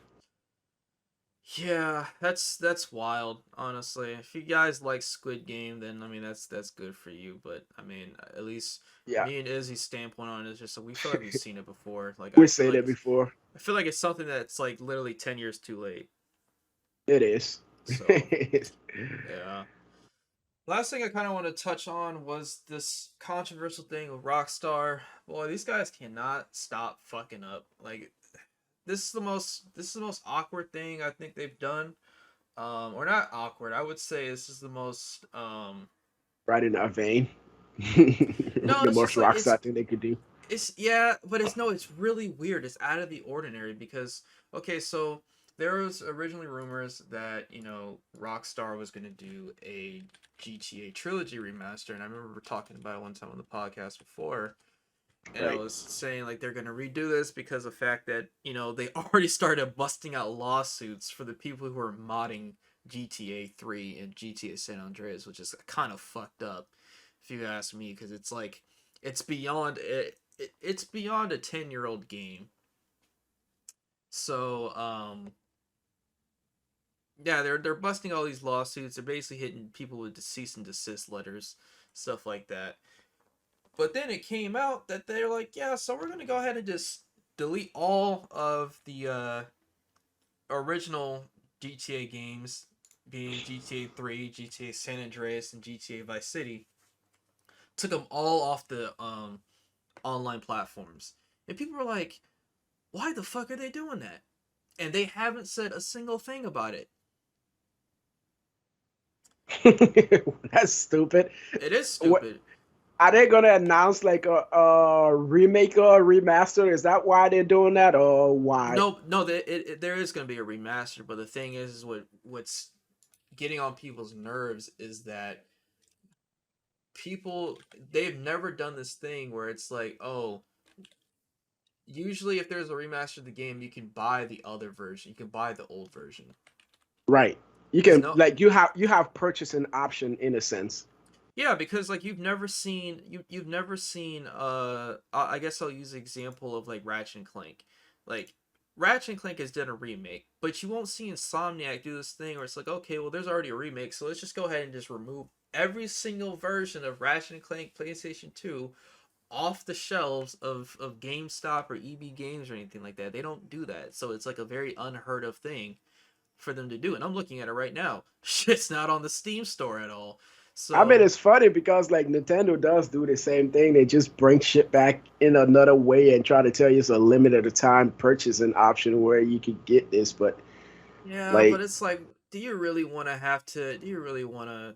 yeah, that's wild. Honestly, if you guys like Squid Game, then I mean that's good for you. But I mean, at least
Yeah.
me and Izzy's standpoint on it is just so we feel like we've seen it before. Like
We said it before.
I feel like it's something that's like literally 10 years too late.
It is.
So yeah. Last thing I kind of want to touch on was this controversial thing with Rockstar. Boy, these guys cannot stop fucking up. Like this is the most awkward thing I think they've done. Or not awkward. I would say this is the most
Right in our vein.
no,
The
it's
most
just like
Rockstar thing they could do.
it's yeah, but it's no, it's really weird. It's out of the ordinary because okay, so there was originally rumors that, Rockstar was going to do a GTA Trilogy Remaster, and I remember talking about it one time on the podcast before, and I
Right.
was saying like they're going to redo this because of the fact that, they already started busting out lawsuits for the people who are modding GTA 3 and GTA San Andreas, which is kind of fucked up if you ask me, because it's like it's beyond a 10-year-old game. So, yeah, they're busting all these lawsuits. They're basically hitting people with cease and desist letters, stuff like that. But then it came out that they're like, yeah, so we're gonna go ahead and just delete all of the original GTA games, being GTA 3, GTA San Andreas, and GTA Vice City. Took them all off the online platforms, and people were like, why the fuck are they doing that? And they haven't said a single thing about it.
That's stupid.
It is
What
stupid.
are they gonna announce like a remake or a remaster? Is that why they're doing that or why?
No, no, there is going to be a remaster, but the thing is what's getting on people's nerves is that people they've never done this thing where it's like, oh, Usually, if there's a remaster of the game, you can buy the other version. You can buy the old version.
Right. You
Because
can
no,
like you have purchasing option in a sense.
yeah, because like you've never seen I guess I'll use the example of like Ratchet and Clank. Like Ratchet and Clank has done a remake, but you won't see Insomniac do this thing where it's like, okay, well there's already a remake, so let's just go ahead and just remove every single version of Ratchet and Clank PlayStation 2 off the shelves of GameStop or EB Games or anything like that. They don't do that. So it's like a very unheard of thing for them to do. And I'm looking at it right now. Shit's not on the Steam store at all.
I mean,
So
it's funny because like Nintendo does do the same thing. They just bring shit back in another way and try to tell you it's a limited time purchasing option where you could get this. But
yeah, but
like,
it's like, do you really want to have to? Do you really want to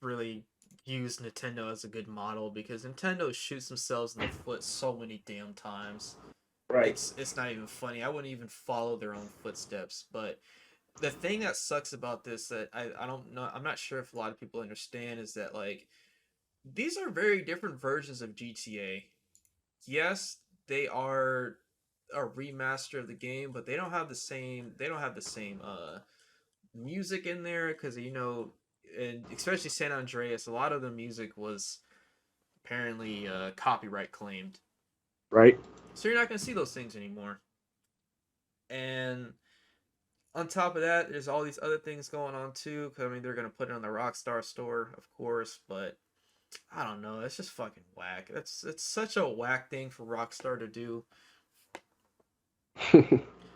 really use Nintendo as a good model? Because Nintendo shoots themselves in the foot so many damn times.
right,
It's not even funny. I wouldn't even follow their own footsteps. But the thing that sucks about this that I don't know, I'm not sure if a lot of people understand, is that like these are very different versions of GTA. Yes, they are a remaster of the game, but they don't have the same music in there, because and especially San Andreas, a lot of the music was apparently copyright claimed,
right.
so you're not going to see those things anymore. And on top of that, there's all these other things going on too, because I mean they're going to put it on the Rockstar store, of course, but I don't know, it's just fucking whack. It's such a whack thing for Rockstar to do.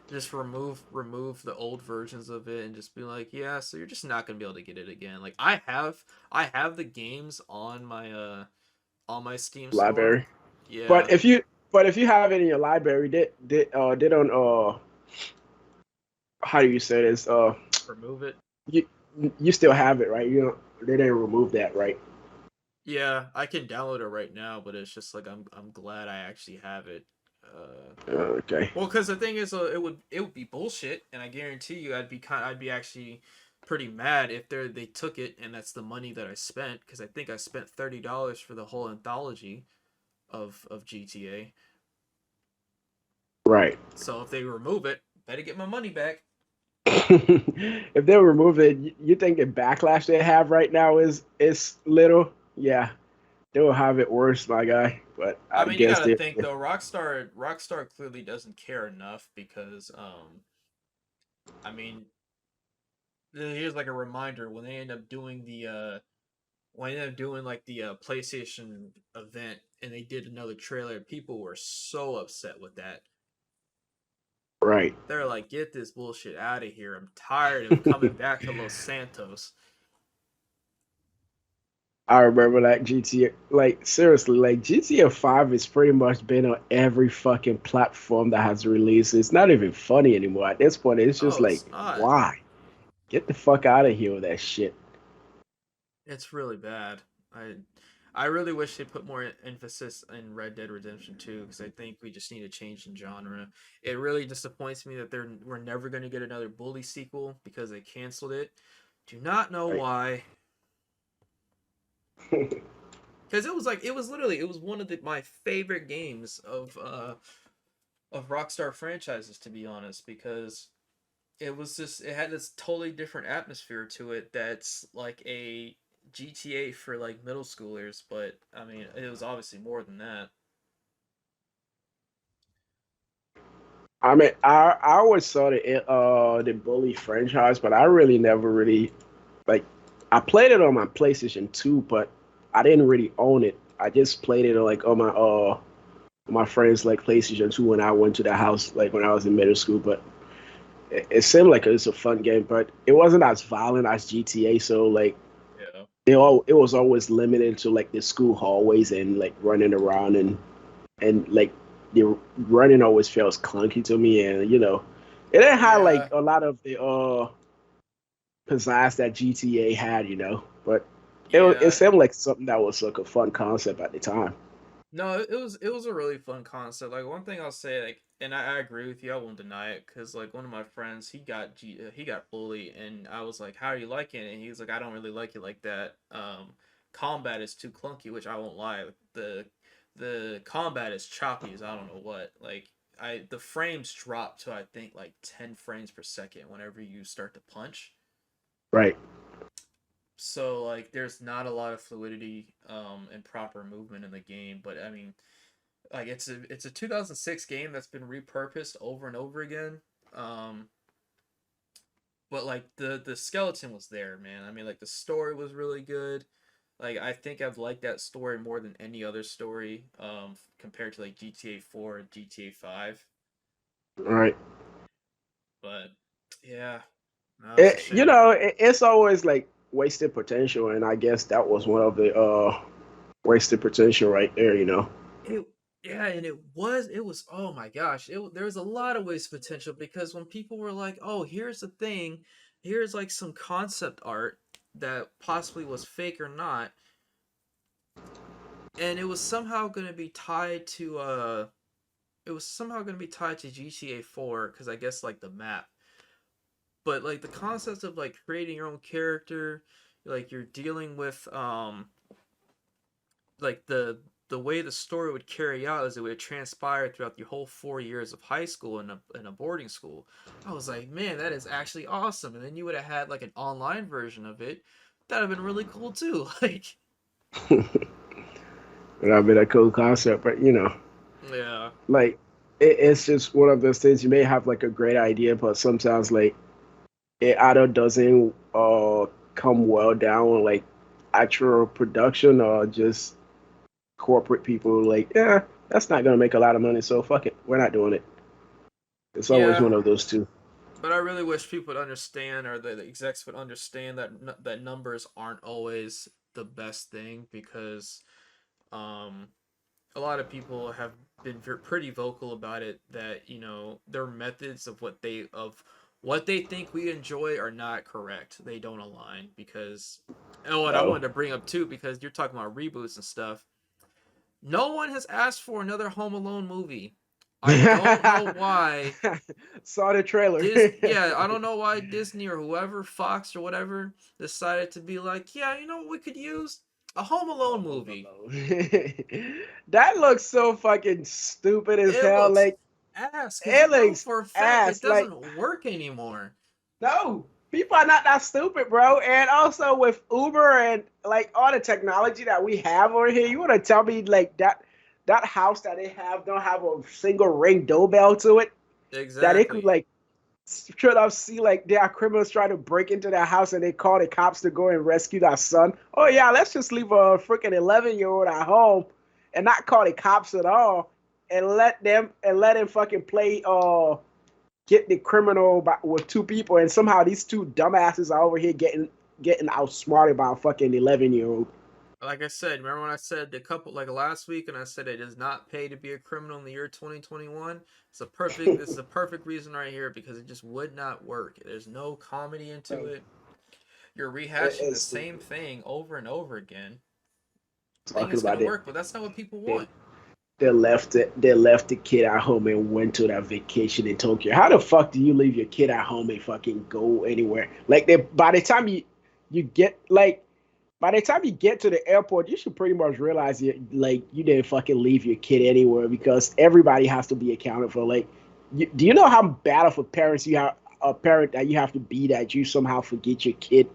Just remove the old versions of it and just be like, yeah, so you're just not gonna be able to get it again. Like I have the games on my Steam store.
Library.
Yeah.
But if you have it in your library, they don't how do you say this?
Remove it.
You you still have it, right? You know they didn't remove that, right?
Yeah, I can download it right now, but it's just like I'm glad I actually have it. Uh
Okay.
well, because the thing is, it would be bullshit, and I guarantee you, I'd be actually pretty mad if they took it and that's the money that I spent, because I think I spent $30 for the whole anthology of GTA.
Right.
So if they remove it, better get my money back.
If they remove it, you think the backlash they have right now is little? Yeah, they will have it worse, my guy. But
I
I
mean, you
guess
gotta
they.
think though, Rockstar clearly doesn't care enough, because I mean, here's like a reminder, when they end up doing like the PlayStation event and they did another trailer, people were so upset with that.
Right.
They're like, get this bullshit out of here. I'm tired of coming back to Los Santos.
I remember that GTA. Like seriously, like GTA 5 has pretty much been on every fucking platform that has released. It's not even funny anymore. At this point, it's just
Oh,
like,
it's not.
why? Get the fuck out of here with that shit.
It's really bad. I really wish they put more emphasis in Red Dead Redemption 2, because I think we just need a change in genre. It really disappoints me that we're never going to get another Bully sequel because they canceled it. Do not know
Right.
why. Because it was one of my favorite games of Rockstar franchises, to be honest, because it had this totally different atmosphere to it that's like a GTA for like middle schoolers, but I mean it was obviously more than that.
I mean, I always saw the Bully franchise, but I really never really like. I played it on my PlayStation 2, but I didn't really own it. I just played it like on my friends like PlayStation 2 when I went to the house like when I was in middle school. But it seemed like it was a fun game, but it wasn't as violent as GTA. So like
Yeah.
it was always limited to like the school hallways and like running around and like the running always feels clunky to me, and it didn't have like
Yeah.
a lot of the pizzazz that GTA had, but it
Yeah.
seemed like something that was like a fun concept at the time.
No, it was a really fun concept. Like one thing I'll say, like, and I agree with you. I won't deny it, because like one of my friends, he got bullied, and I was like, "How do you like it?" And he was like, "I don't really like it like that. Combat is too clunky," which I won't lie. The the combat is choppy as I don't know what. Like the frames drop to I think like 10 frames per second whenever you start to punch.
Right.
So like there's not a lot of fluidity and proper movement in the game, but I mean like it's a 2006 game that's been repurposed over and over again. Um but like the skeleton was there, man. I mean like the story was really good. Like I think I've liked that story more than any other story compared to like GTA 4 and GTA 5.
Right.
But yeah, no, it's a shame.
It's always like wasted potential, and I guess that was one of the wasted potential right there.
It yeah, and it was oh my gosh, there was a lot of waste potential because when people were like, "Oh, here's the thing. Here's like some concept art that possibly was fake or not." And it was somehow going to be tied to GTA 4 cuz I guess like the map. But like the concept of like creating your own character, like you're dealing with like the way the story would carry out is it would transpire throughout the whole 4 years of high school in a boarding school. I was like, man, that is actually awesome. And then you would have had like an online version of it. That'd have been really cool too. Like,
That'd be a cool concept, but
yeah,
like it's just one of those things. You may have like a great idea, but sometimes like it either doesn't come well down with like actual production or just corporate people like, yeah, that's not gonna make a lot of money, so fuck it, we're not doing it. It's always
yeah.
one of those two.
But I really wish people would understand, or the execs would understand that numbers aren't always the best thing because um a lot of people have been pretty vocal about it that their methods of what they think we enjoy are not correct. They don't align because and I
Oh.
wanted to bring up too because you're talking about reboots and stuff. No one has asked for another Home Alone movie. I don't know why
Saw the trailer.
Yeah, I don't know why Disney or whoever, Fox or whatever, decided to be like, yeah, you know what we could use? A Home Alone
Home
movie.
Alone. That looks so fucking stupid as
It
hell.
looks
Like
ass because
it
you know
looks
for a fact it
ass. Like
doesn't work anymore.
no, people are not that stupid, bro. And also with Uber and like all the technology that we have over here, you want to tell me like that house that they have don't have a single ring doorbell to it that it could
Exactly.
like should have see like there are criminals trying to break into their house and they call the cops to go and rescue their son. Oh yeah, let's just leave a freaking 11-year-old at home and not call the cops at all and let him fucking play get the criminal with two people and somehow these two dumbasses are over here getting outsmarted by a fucking 11-year-old.
Like I said, remember when I said a couple like last week and I said it does not pay to be a criminal in the year 2021? This is a perfect reason right here because it just would not work. There's no comedy into it. You're rehashing the
It's
same thing over and over again. Think
talking
it's gonna
about it.
work, but that's not what people
They,
want.
they left the kid at home and went to that vacation in Tokyo. How the fuck do you leave your kid at home and fucking go anywhere? Like they by the time you get like by the time you get to the airport, you should pretty much realize you didn't fucking leave your kid anywhere because everybody has to be accounted for. Like, do you know how bad of a parent that you have to be that you somehow forget your kid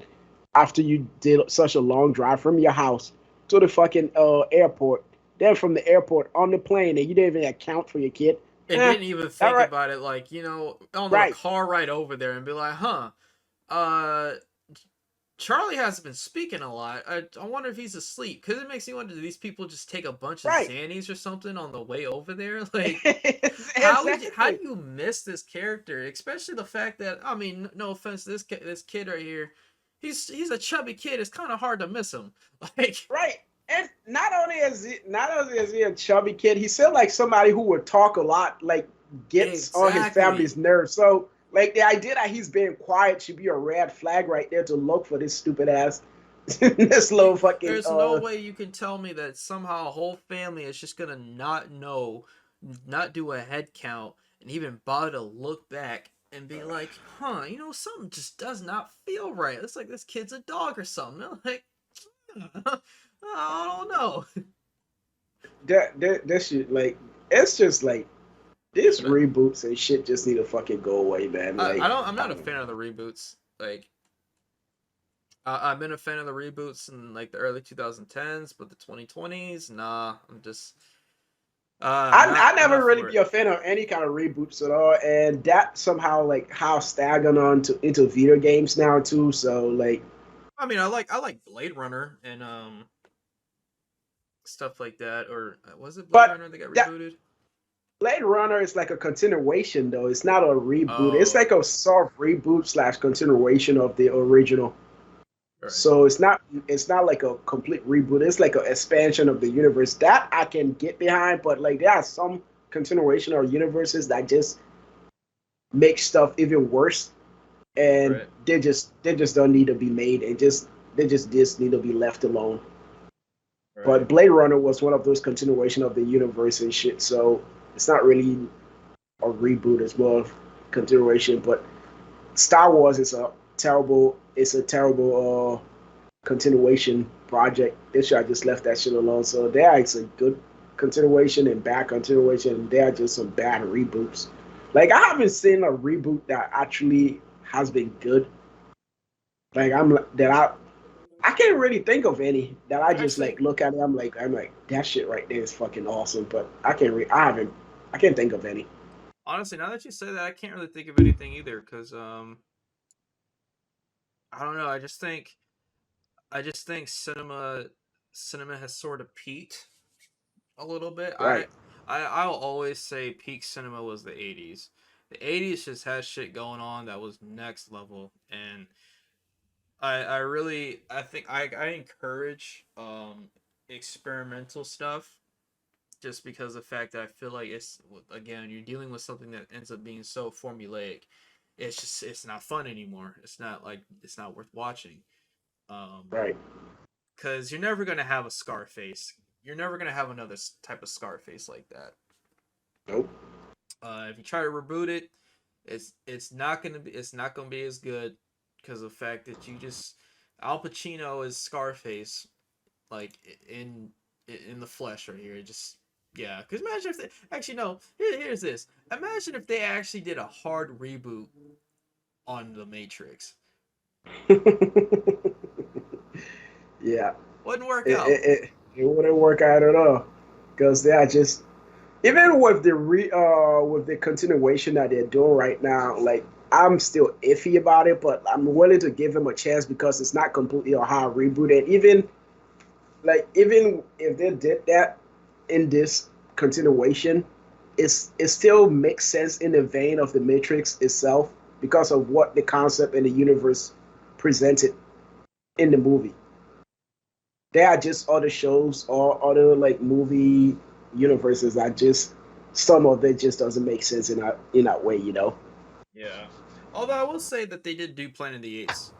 after you did such a long drive from your house to the fucking airport, then from the airport on the plane, and you didn't even account for your kid?
And
Eh,
didn't even
all
think
right,
about it like, on the
right.
car ride over there and be like, huh, uh, Charlie hasn't been speaking a lot. I wonder if he's asleep. Because it makes me wonder, do these people just take a bunch of
Right.
Xannies or something on the way over there? Like, how do
Exactly.
you miss this character? Especially the fact that, I mean, no offense to this kid right here. He's a chubby kid. It's kind of hard to miss him. Like,
Right. And not only is he a chubby kid, he's still like somebody who would talk a lot, like gets on his
exactly.
family's nerves. So like the idea that he's being quiet should be a red flag right there to look for this stupid ass this little fucking
There's no way you can tell me that somehow a whole family is just gonna not know, not do a head count, and even bother to look back and be like, huh, something just does not feel right. It's like this kid's a dog or something. I'm like, I don't know.
that shit like it's just like these
But
reboots and shit just need to fucking go away, man.
I
Like,
don't. I'm not a fan of the reboots. Like I've been a fan of the reboots in like the early 2010s, but the 2020s, nah. I'm just not
I never
not
really
for
be
it.
a fan of any kind of reboots at all, and that somehow like how stagnant on to into video games now too. So like,
I mean, I like Blade Runner and stuff like that. Or was it Blade
but
Runner that got
that
rebooted?
Blade Runner is like a continuation though. It's not a reboot. It's
Oh,
like a soft reboot slash continuation of the original.
right,
So it's not like a complete reboot. It's like an expansion of the universe that I can get behind. But like there are some continuation or universes that just make stuff even worse, and
right,
they just don't need to be made, and just need to be left alone.
right.
But Blade Runner was one of those continuation of the universe and shit. So it's not really a reboot as well, continuation. But Star Wars is a terrible continuation project. They should have just left that shit alone. So there is a good continuation and bad continuation. And there are just some bad reboots. Like I haven't seen a reboot that actually has been good. Like I can't really think of any that I just like
Actually,
look at it. I'm like that shit right there is fucking awesome. But I can't think of any.
honestly, now that you say that, I can't really think of anything either. Cause I don't know. I just think cinema has sort of peaked a little bit.
Right,
I'll always say peak cinema was the 80s. The 80s just had shit going on that was next level, and I think I encourage experimental stuff just because of the fact that I feel like it's, again, you're dealing with something that ends up being so formulaic. It's not fun anymore. It's not worth watching. Um,
right.
because you're never gonna have a Scarface. You're never gonna have another type of Scarface like that.
Nope.
If you try to reboot it, it's not gonna be as good because of the fact that you just Al Pacino is Scarface, like in the flesh right here. It just, yeah. Because imagine if they actually, no. Here's this. Imagine if they actually did a hard reboot on the Matrix.
Yeah,
Wouldn't work
it,
out.
it, it, it wouldn't work out at all because they are just even with the continuation that they're doing right now. Like I'm still iffy about it, but I'm willing to give them a chance because it's not completely a hard reboot. And even if they did that in this continuation, it still makes sense in the vein of the Matrix itself because of what the concept and the universe presented in the movie. There are just other shows or other like movie universes that just some of it just doesn't make sense in that way, you know.
Yeah. Although I will say that they did do Planet of the Apes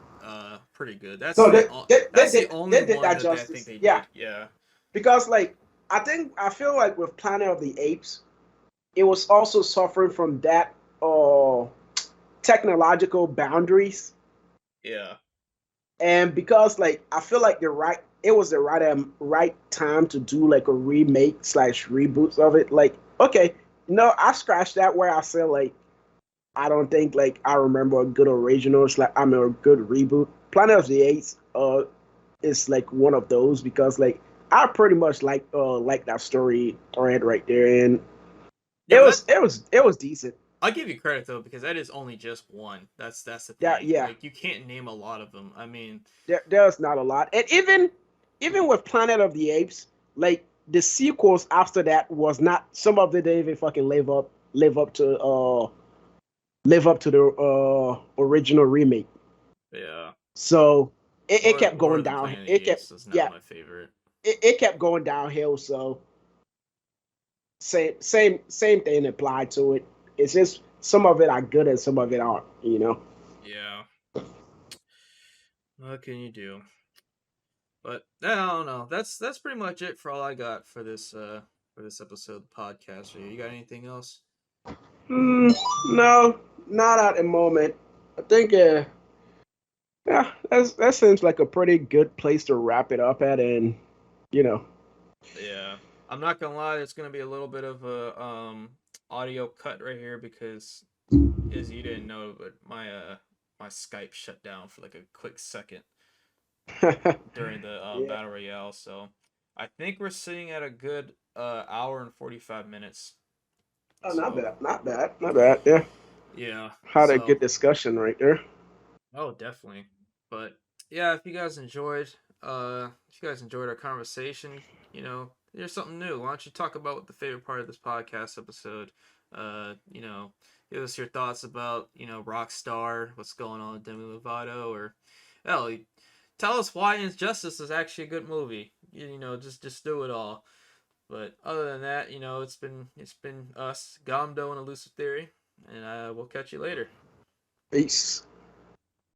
pretty good. That's
So
the that's the only
they did
one
that
that I think
justice,
they
yeah.
did. Yeah.
Because like I feel like with Planet of the Apes, it was also suffering from that technological boundaries,
Yeah.
and because like I feel like it was the right time to do like a remake slash reboot of it. Like okay, no, I scratched that where I said like I don't think like I remember a good original slash I mean a good reboot. Planet of the Apes is like one of those because like I pretty much like that story thread right there, and
Yeah, but that
it was decent.
I'll give you credit though because that is only just one. That's the
That
thing.
yeah,
Like you can't name a lot of them. I mean,
there's not a lot, and even with Planet of the Apes, like the sequels after that was not some of them didn't even fucking live up to the original remake.
yeah.
So it kept
Or
going
the
down.
Planet of
It
the
kept
Apes is not
yeah,
my favorite.
it kept going downhill. So same thing applied to it. It's just some of it are good and some of it aren't. You know.
Yeah. What can you do? But I don't know. That's pretty much it for all I got for this episode of the podcast. You got anything else?
No, not at the moment. I think yeah, that seems like a pretty good place to wrap it up at, and you know,
Yeah. I'm not gonna lie, it's gonna be a little bit of a audio cut right here because, as you didn't know, but my Skype shut down for like a quick second during the
Yeah.
battle royale. So I think we're sitting at a good hour and 45 minutes.
Oh, not
So
bad, not bad, not bad. Yeah,
yeah,
had a
so
good discussion right there.
oh definitely. But yeah, if you guys enjoyed our conversation, there's something new. Why don't you talk about what the favorite part of this podcast episode? Uh, you know, Give us your thoughts about Rockstar, what's going on with Demi Lovato, or hell, tell us why Injustice is actually a good movie. Just do it all. But other than that, it's been us, Gamdo and Illusive Theory, and we'll catch you later.
Peace.